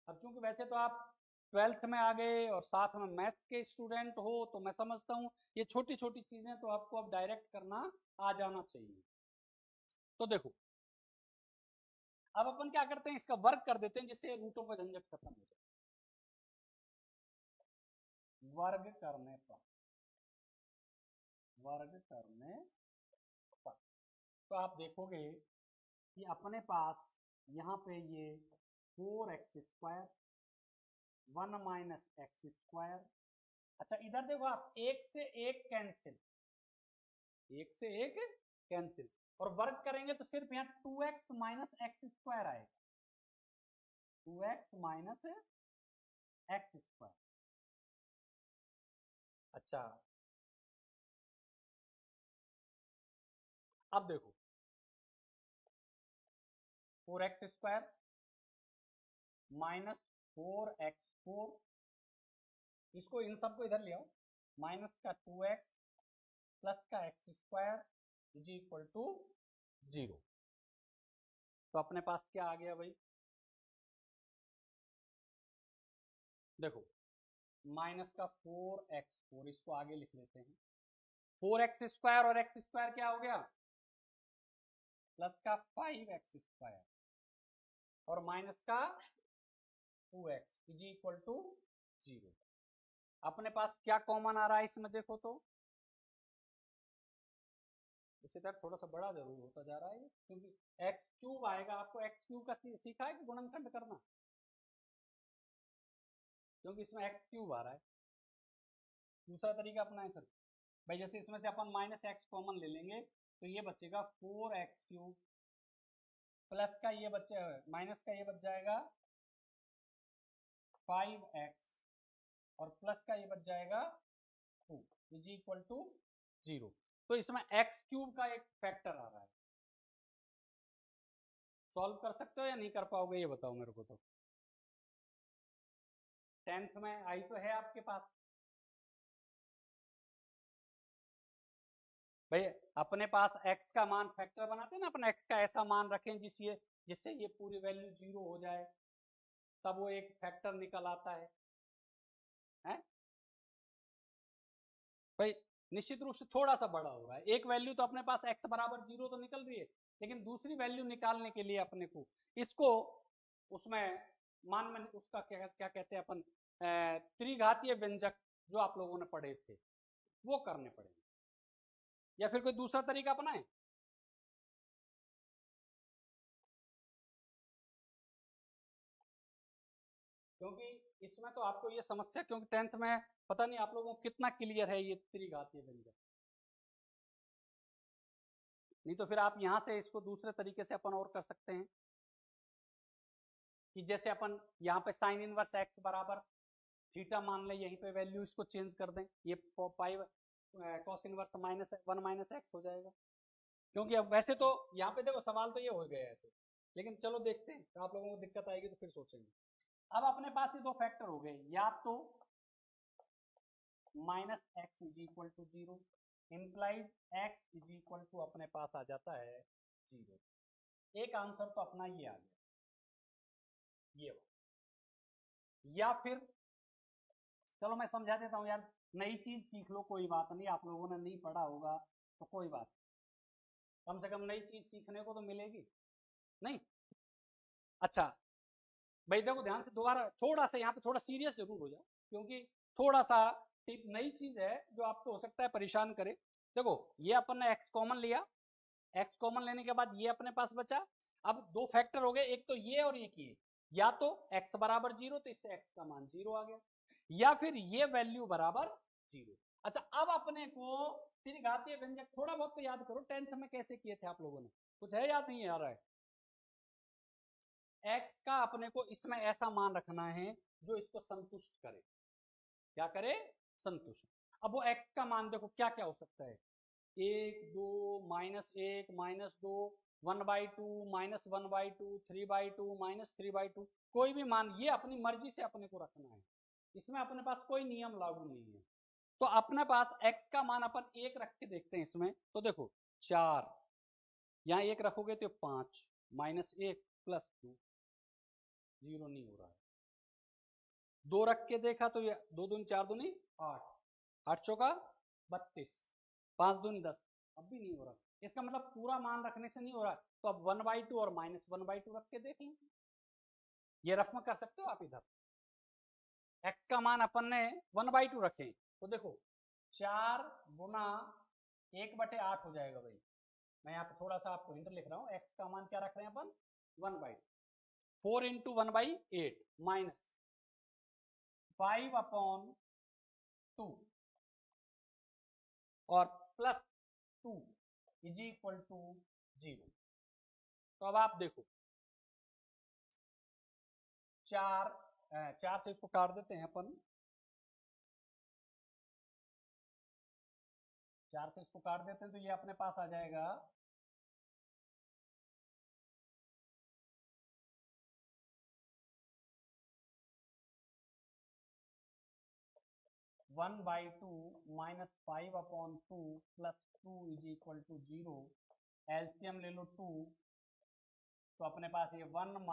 अब चूंकि वैसे तो आप 12th में आ गए और साथ में मैथ्स के स्टूडेंट हो, तो मैं समझता हूँ ये छोटी छोटी चीजें तो आपको अब डायरेक्ट करना आ जाना चाहिए। तो देखो अब अपन क्या करते हैं, इसका वर्ग कर देते हैं जिससे रूटों का झंझट खत्म हो जाए। वर्ग करने पर तो आप देखोगे कि अपने पास यहाँ पे ये 4x², 1 - x², अच्छा इधर देखो आप, एक से एक कैंसिल, और वर्ग करेंगे तो सिर्फ यहाँ 2x - x² आएगा, 2x - x²। अच्छा अब देखो 4x² -4x4, इसको इन सबको इधर ले आओ, माइनस का 2x प्लस का x² इज इक्वल टू 0। तो अपने पास क्या आ गया भाई, देखो माइनस का 4x4, इसको आगे लिख लेते हैं, 4x² और x² क्या हो गया, प्लस का 5x² और माइनस का 2x इज इक्वल टू 0। अपने पास क्या कॉमन आ रहा है इसमें, देखो तो इसी तरह थोड़ा सा बड़ा जरूर होता जा रहा है क्योंकि x³ आएगा, आपको x³ का सीखा है कि गुणनखंड करना, क्योंकि इसमें x³ आ रहा है। दूसरा तरीका अपना है फिर भाई, जैसे इसमें से अपन -x कॉमन ले लेंगे तो ये बचेगा 4x³ प्लस का ये बचे, माइनस का ये बच जाएगा 5x और प्लस का ये बच जाएगा 2 इज इक्वल टू 0। तो इसमें x³ का एक फैक्टर आ रहा है, सॉल्व कर सकते हो या नहीं कर पाओगे ये बताओ मेरे को। तो 10th में आई तो है आपके पास भाई, अपने पास x का मान फैक्टर बनाते हैं ना, अपन x का ऐसा मान रखें जिससे ये पूरी वैल्यू 0 हो जाए, तब वो एक फैक्टर निकल आता है, हैं? भाई निश्चित रूप से थोड़ा सा बड़ा हो रहा है, एक वैल्यू तो अपने पास x बराबर 0 तो निकल रही है, लेकिन दूसरी वैल्यू निकालने के लिए अपने को इसको उसमें मान में उसका क्या क्या कहते हैं अपन, त्रिघातीय व्यंजक जो आप लोगों ने पढ़े थे वो करने पड़ेंगे, या फिर कोई दूसरा तरीका अपनाएं। क्योंकि इसमें तो आपको ये समस्या, क्योंकि 10th में पता नहीं आप लोगों को कितना क्लियर है ये त्रिघातीय व्यंजक, नहीं तो फिर आप यहां से इसको दूसरे तरीके से अपन और कर सकते हैं कि जैसे अपन यहाँ पे साइन इनवर्स x बराबर थीटा मान ले, यहीं पे वैल्यू इसको चेंज कर दें, ये पाई कॉस इनवर्स -1 - x हो जाएगा। क्योंकि अब वैसे तो यहाँ पे देखो सवाल तो ये हो गया ऐसे, लेकिन चलो देखते हैं, तो आप लोगों को दिक्कत आएगी तो फिर सोचेंगे। अब अपने पास ये दो फैक्टर हो गए, या तो -x is equal to 0 implies x is equal to अपने पास आ जाता है 0। एक आंसर तो अपना ये आ गया, ये या फिर चलो मैं समझा देता हूँ यार, नई चीज सीख लो, कोई बात नहीं, आप लोगों ने नहीं पढ़ा होगा तो कोई बात, कम से कम नई चीज सीखने को तो मिलेगी नहीं। अच्छा भाई देखो ध्यान से, दोबारा थोड़ा सा यहाँ पे थोड़ा सीरियस जरूर हो जाओ, क्योंकि थोड़ा सा नई चीज है जो आपको हो सकता है परेशान करे। देखो ये अपन ने x कॉमन लिया, x कॉमन लेने के बाद ये अपने पास बचा, अब दो फैक्टर हो गए, एक तो ये और एक ये, या तो x बराबर 0 तो इससे x का मान 0 आ गया, या फिर ये वैल्यू बराबर 0। अच्छा अब अपने को त्रिघातीय व्यंजक थोड़ा बहुत तो याद करो, 10th में कैसे किए थे आप लोगों ने, कुछ है याद नहीं आ रहा है? x का अपने को इसमें ऐसा मान रखना है जो इसको संतुष्ट करे। क्या करे? संतुष्ट। अब वो x का मान देखो क्या क्या हो सकता है, 1 2 -1 -2 1/2 -1/2 3/2 -3/2, कोई भी मान ये अपनी मर्जी से अपने को रखना है, इसमें अपने पास कोई नियम लागू नहीं है। तो अपने पास x का मान अपन 1 रख के देखते हैं इसमें, तो देखो 4, यहाँ 1 रखोगे तो 5 -1 +2, 0 नहीं हो रहा है। 2 रख के देखा तो ये 2 दूनी 4 दूनी 8, 8 चौका 32, 5 दूनी 10, अब भी नहीं हो रहा। इसका मतलब पूरा मान रखने से नहीं हो रहा, तो अब 1/2 और -1/2 रख के देख लें, ये रफ में कर सकते हो आप। इधर x का मान अपन ने 1/2 रखे, तो देखो 4 गुना 1/8 हो जाएगा भाई। मैं यहाँ पे थोड़ा सा आपको हिंट लिख रहा हूँ, x का मान क्या रख रहे हैं अपन 1/2, 4 × 1/8 माइनस 5/2 और +2 = 0। तो अब आप देखो 4 से इसको काट देते हैं अपन, 4 से इसको काट देते हैं तो ये अपने पास आ जाएगा 1/2 -5/2 +2 = 0। एलसीएम ले लो 2, तो अपने पास ये 1 -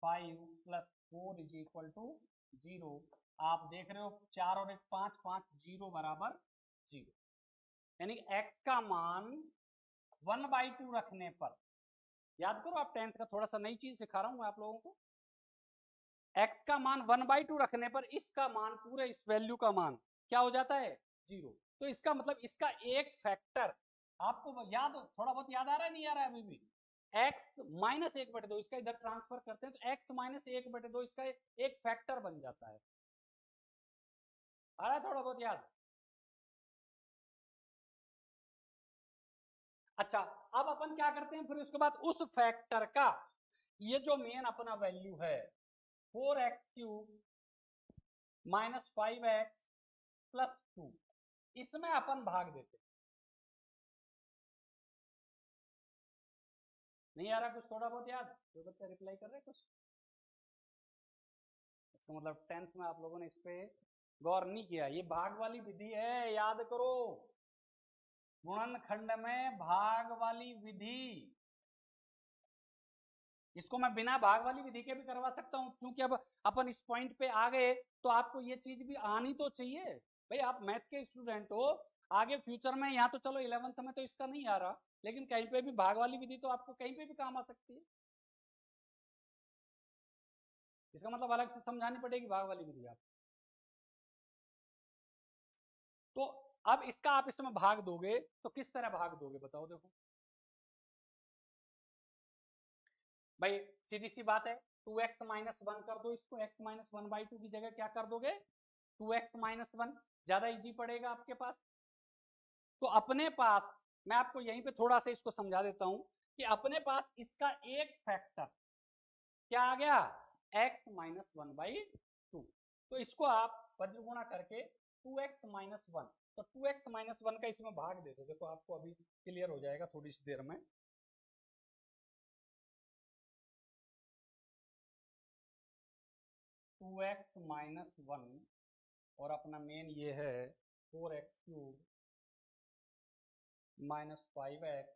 5 + 4 = 0। आप देख रहे हो 4 और 1 5, 5 0 बराबर 0। यानी x का मान 1/2 रखने पर, याद करो आप 10th का थोड़ा सा नई चीज सिखा रहा हूं आप लोगों को, x का मान 1/2 रखने पर इसका मान, पूरे इस वैल्यू का मान क्या हो जाता है 0। तो इसका मतलब इसका एक फैक्टर, आपको याद, थोड़ा बहुत याद आ रहा है नहीं आ रहा है अभी भी, x - 1/2 इसका इधर ट्रांसफर करते हैं तो x - 1/2 इसका एक फैक्टर बन जाता है। आ रहा है थोड़ा बहुत याद? अच्छा, अब अपन क्या करते हैं फिर उसके बाद उस फैक्टर का, ये जो मेन अपना वैल्यू है 4x³ -5x +2, इसमें अपन भाग देते। नहीं आ रहा कुछ थोड़ा बहुत याद? कोई बच्चा रिप्लाई कर रहे कुछ? इसका मतलब 10th में आप लोगों ने इस पे गौर नहीं किया। ये भाग वाली विधि है, याद करो, गुणनखंड में भाग वाली विधि। इसको मैं बिना भाग वाली विधि के भी करवा सकता हूं, क्योंकि अब अपन इस पॉइंट पे आ गए तो आपको ये चीज भी आनी तो चाहिए भाई। आप मैथ के स्टूडेंट हो, आगे फ्यूचर में, यहाँ तो चलो 11th में तो इसका नहीं आ रहा, लेकिन कहीं पे भी भाग वाली विधि तो आपको कहीं पे भी काम आ सकती है। इसका मतलब अलग से समझानी पड़ेगी भाग वाली विधि आप। तो अब इसका आप इसमें भाग दोगे तो किस तरह भाग दोगे बताओ? देखो भाई सीधी सी बात है, 2x - 1 कर दो इसको, x - 1/2 की जगह क्या कर दोगे 2x - 1, ज्यादा इजी पड़ेगा आपके पास। तो अपने पास, मैं आपको यहीं पे थोड़ा सा इसको समझा देता हूं कि अपने पास इसका एक फैक्टर क्या आ गया x - 1/2। तो इसको आप वज्र गुणा करके 2x - 1, तो 2x - 1 का इसमें भाग दे दो। देखो आपको अभी क्लियर हो जाएगा थोड़ी सी देर में। 2x - 1 और अपना मेन ये है 4x³ -5x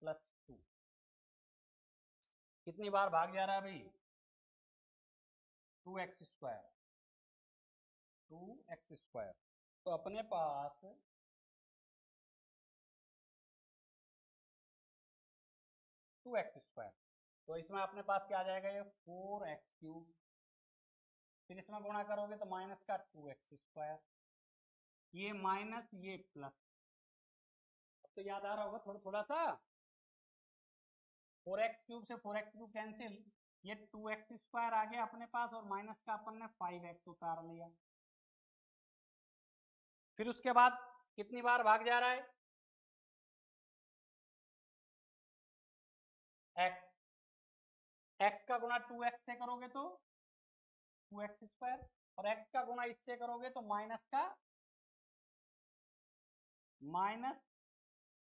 +2, कितनी बार भाग जा रहा है भाई 2x², 2x²। तो अपने पास 2x², तो इसमें अपने पास क्या आ जाएगा ये 4x³, फिर इसमें गुणा करोगे तो माइनस का 2x², ये माइनस ये प्लस। अब तो याद आ रहा होगा थोड़ा थोड़ा सा, 4x³ से 4x³ कैंसिल, ये 2x² आ गया अपने पास और माइनस का अपन ने 5x उतार लिया। फिर उसके बाद कितनी बार भाग जा रहा है एक्स का गुना 2x से करोगे तो 2x² और x का गुना इससे करोगे तो माइनस का माइनस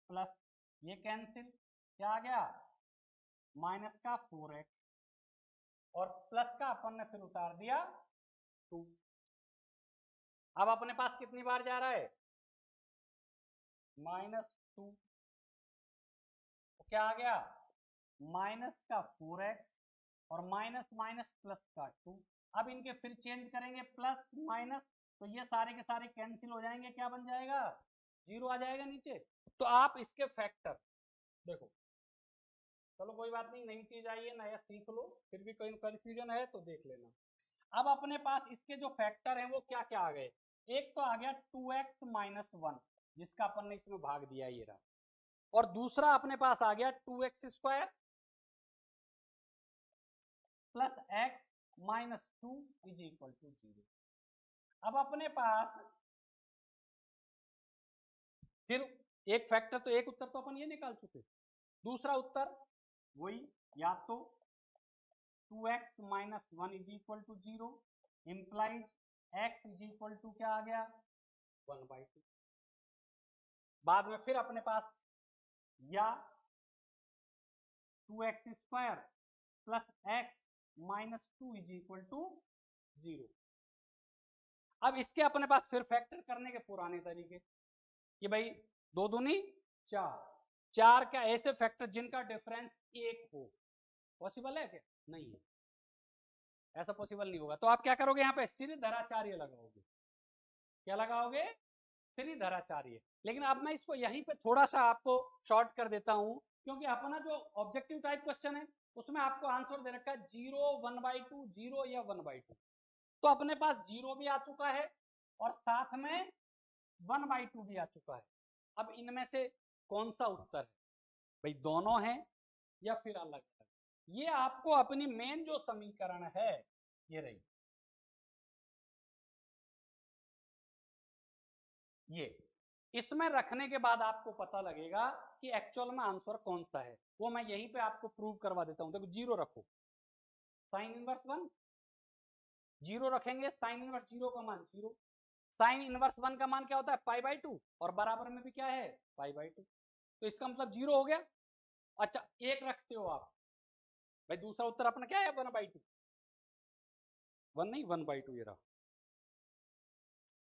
प्लस, ये कैंसिल, क्या आ गया माइनस का 4x और प्लस का अपन ने फिर उतार दिया 2। अब अपने पास कितनी बार जा रहा है -2, तो क्या आ गया माइनस का 4x और माइनस माइनस प्लस का 2। अब इनके फिर चेंज करेंगे प्लस माइनस, तो ये सारे के सारे कैंसिल हो जाएंगे, क्या बन जाएगा 0 आ जाएगा नीचे। तो आप इसके फैक्टर देखो, चलो कोई बात नहीं, नई चीज आई है, नया सीख लो, फिर भी कोई कंफ्यूजन है तो देख लेना। अब अपने पास इसके जो फैक्टर हैं वो क्या क्या आ गए, एक तो आ गया 2x - 1 जिसका अपन ने इसमें भाग दिया ये रहा, और दूसरा अपने पास आ गया 2x² प्लस x -2 = 0। अब अपने पास फिर एक फैक्टर, तो एक उत्तर तो अपन ये निकाल चुके, दूसरा उत्तर वही, या तो 2x - 1 = 0 इम्प्लाइज x = क्या आ गया 1/2। बाद में फिर अपने पास या 2x² प्लस x -2 = 0। अब इसके अपने पास फिर फैक्टर करने के पुराने तरीके कि भाई 2 दूनी 4, 4 क्या ऐसे फैक्टर जिनका डिफरेंस 1 हो, पॉसिबल है क्या, नहीं है, ऐसा पॉसिबल नहीं होगा। तो आप क्या करोगे, यहाँ पे श्रीधराचार्य लगाओगे, क्या लगाओगे श्रीधराचार्य। लेकिन अब मैं इसको यहीं पे थोड़ा सा आपको शॉर्ट कर देता हूं, क्योंकि अपना जो ऑब्जेक्टिव टाइप क्वेश्चन है उसमें आपको आंसर दे रखा है 0 1/2 0 या 1/2, तो अपने पास 0 भी आ चुका है और साथ में 1/2 भी आ चुका है। अब इनमें से कौन सा उत्तर है भाई, दोनों हैं या फिर अलग अलग, ये आपको अपनी मेन जो समीकरण है ये रही, ये इसमें रखने के बाद आपको पता लगेगा कि एक्चुअल में आंसर कौन सा है, वो मैं यहीं पे आपको प्रूव करवा देता हूं। देखो 0 रखो, साइन इनवर्स 1 0 रखेंगे, साइन इनवर्स 0 का मान 0, साइन इनवर्स 1 का मान क्या होता है π/2 और बराबर में भी क्या है π/2, तो इसका मतलब 0 हो गया। अच्छा एक रखते हो आप भाई, दूसरा उत्तर अपना क्या है 1/2, 1 नहीं 1/2, ये रहा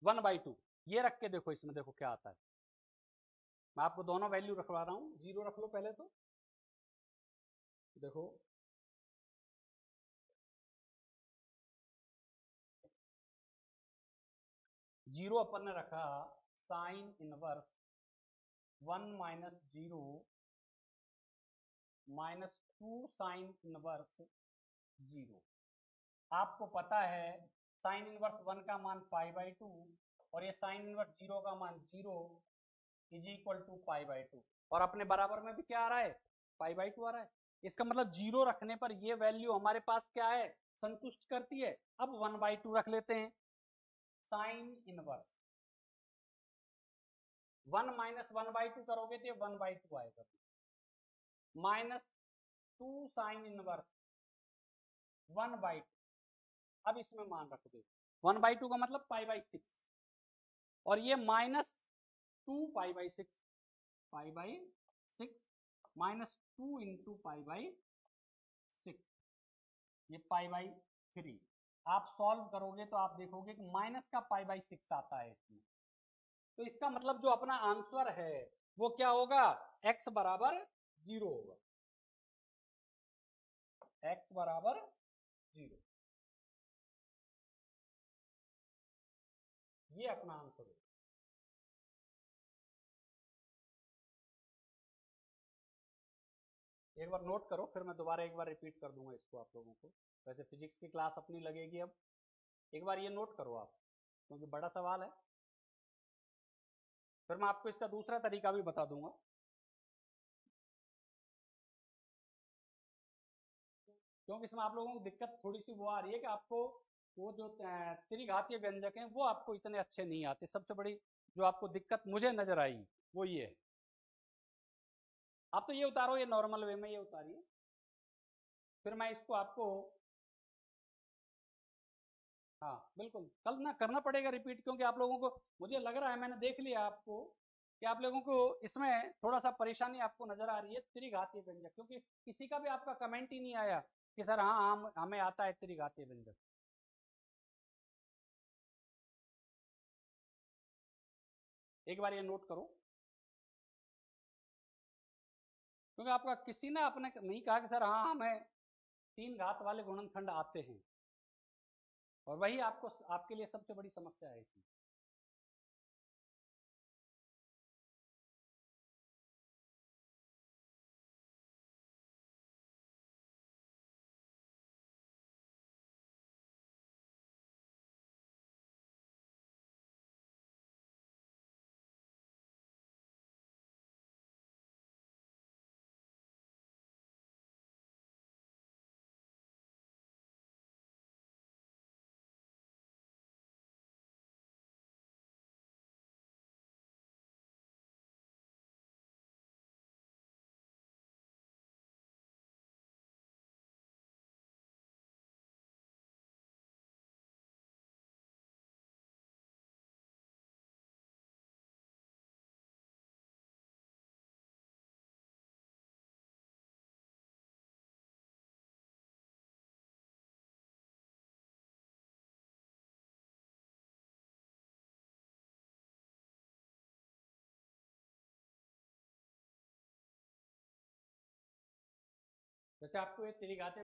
1/2, ये रख के देखो, इसमें देखो क्या आता है। मैं आपको दोनों वैल्यू रखवा रहा हूं, 0 रख लो पहले, तो देखो 0 अपन ने रखा साइन इनवर्स 1 - 0 -2 साइन इनवर्स 0। आपको पता है साइन इनवर्स 1 का मान π/2 और ये साइन इनवर्स 0 का मान 0 = π/2, और अपने बराबर में भी क्या आ रहा है π/2 आ रहा है। इसका मतलब 0 रखने पर ये वैल्यू हमारे पास क्या है संतुष्ट करती है। अब 1/2 रख लेते हैं, साइन इनवर्स 1 - 1/2 करोगे तो 1/2 आएगा, -2 साइन इनवर्स 1/2। अब इसमें मान रख दो, 1/2 का मतलब π/6 और ये -2 π/6, π/6 -2 × π/6, ये π/3। आप सॉल्व करोगे तो आप देखोगे कि माइनस का π/6 आता है इसमें, तो इसका मतलब जो अपना आंसर है वो क्या होगा, x बराबर 0 होगा, x बराबर 0, ये अपना आंसर होगा। एक बार नोट करो, फिर मैं दोबारा एक बार रिपीट कर दूंगा इसको आप लोगों को। वैसे फिजिक्स की क्लास अपनी लगेगी अब, एक बार ये नोट करो आप, क्योंकि बड़ा सवाल है। फिर मैं आपको इसका दूसरा तरीका भी बता दूंगा। क्योंकि इसमें आप लोगों को दिक्कत थोड़ी सी वो आ रही है कि आपको वो जो त्रिघातीय व्यंजक हैं वो आपको इतने अच्छे नहीं आते। सबसे बड़ी जो आपको दिक्कत मुझे नजर आई वो ये है। आप तो ये उतारो, ये नॉर्मल वे में ये उतारिए, फिर मैं इसको आपको, हाँ बिल्कुल कल ना करना पड़ेगा रिपीट, क्योंकि आप लोगों को, मुझे लग रहा है मैंने देख लिया आपको कि आप लोगों को इसमें थोड़ा सा परेशानी आपको नजर आ रही है त्रिघातीय व्यंजक, क्योंकि किसी का भी आपका कमेंट ही नहीं आया कि सर हाँ हम हमें आता है त्रिघातीय व्यंजक। एक बार ये नोट करो, क्योंकि आपका किसी ने आपने नहीं कहा कि सर हाँ हमें तीन घात वाले गुणनखंड आते हैं, और वही आपको आपके लिए सबसे बड़ी समस्या है इसमें। वैसे आपको ये त्रिघातीय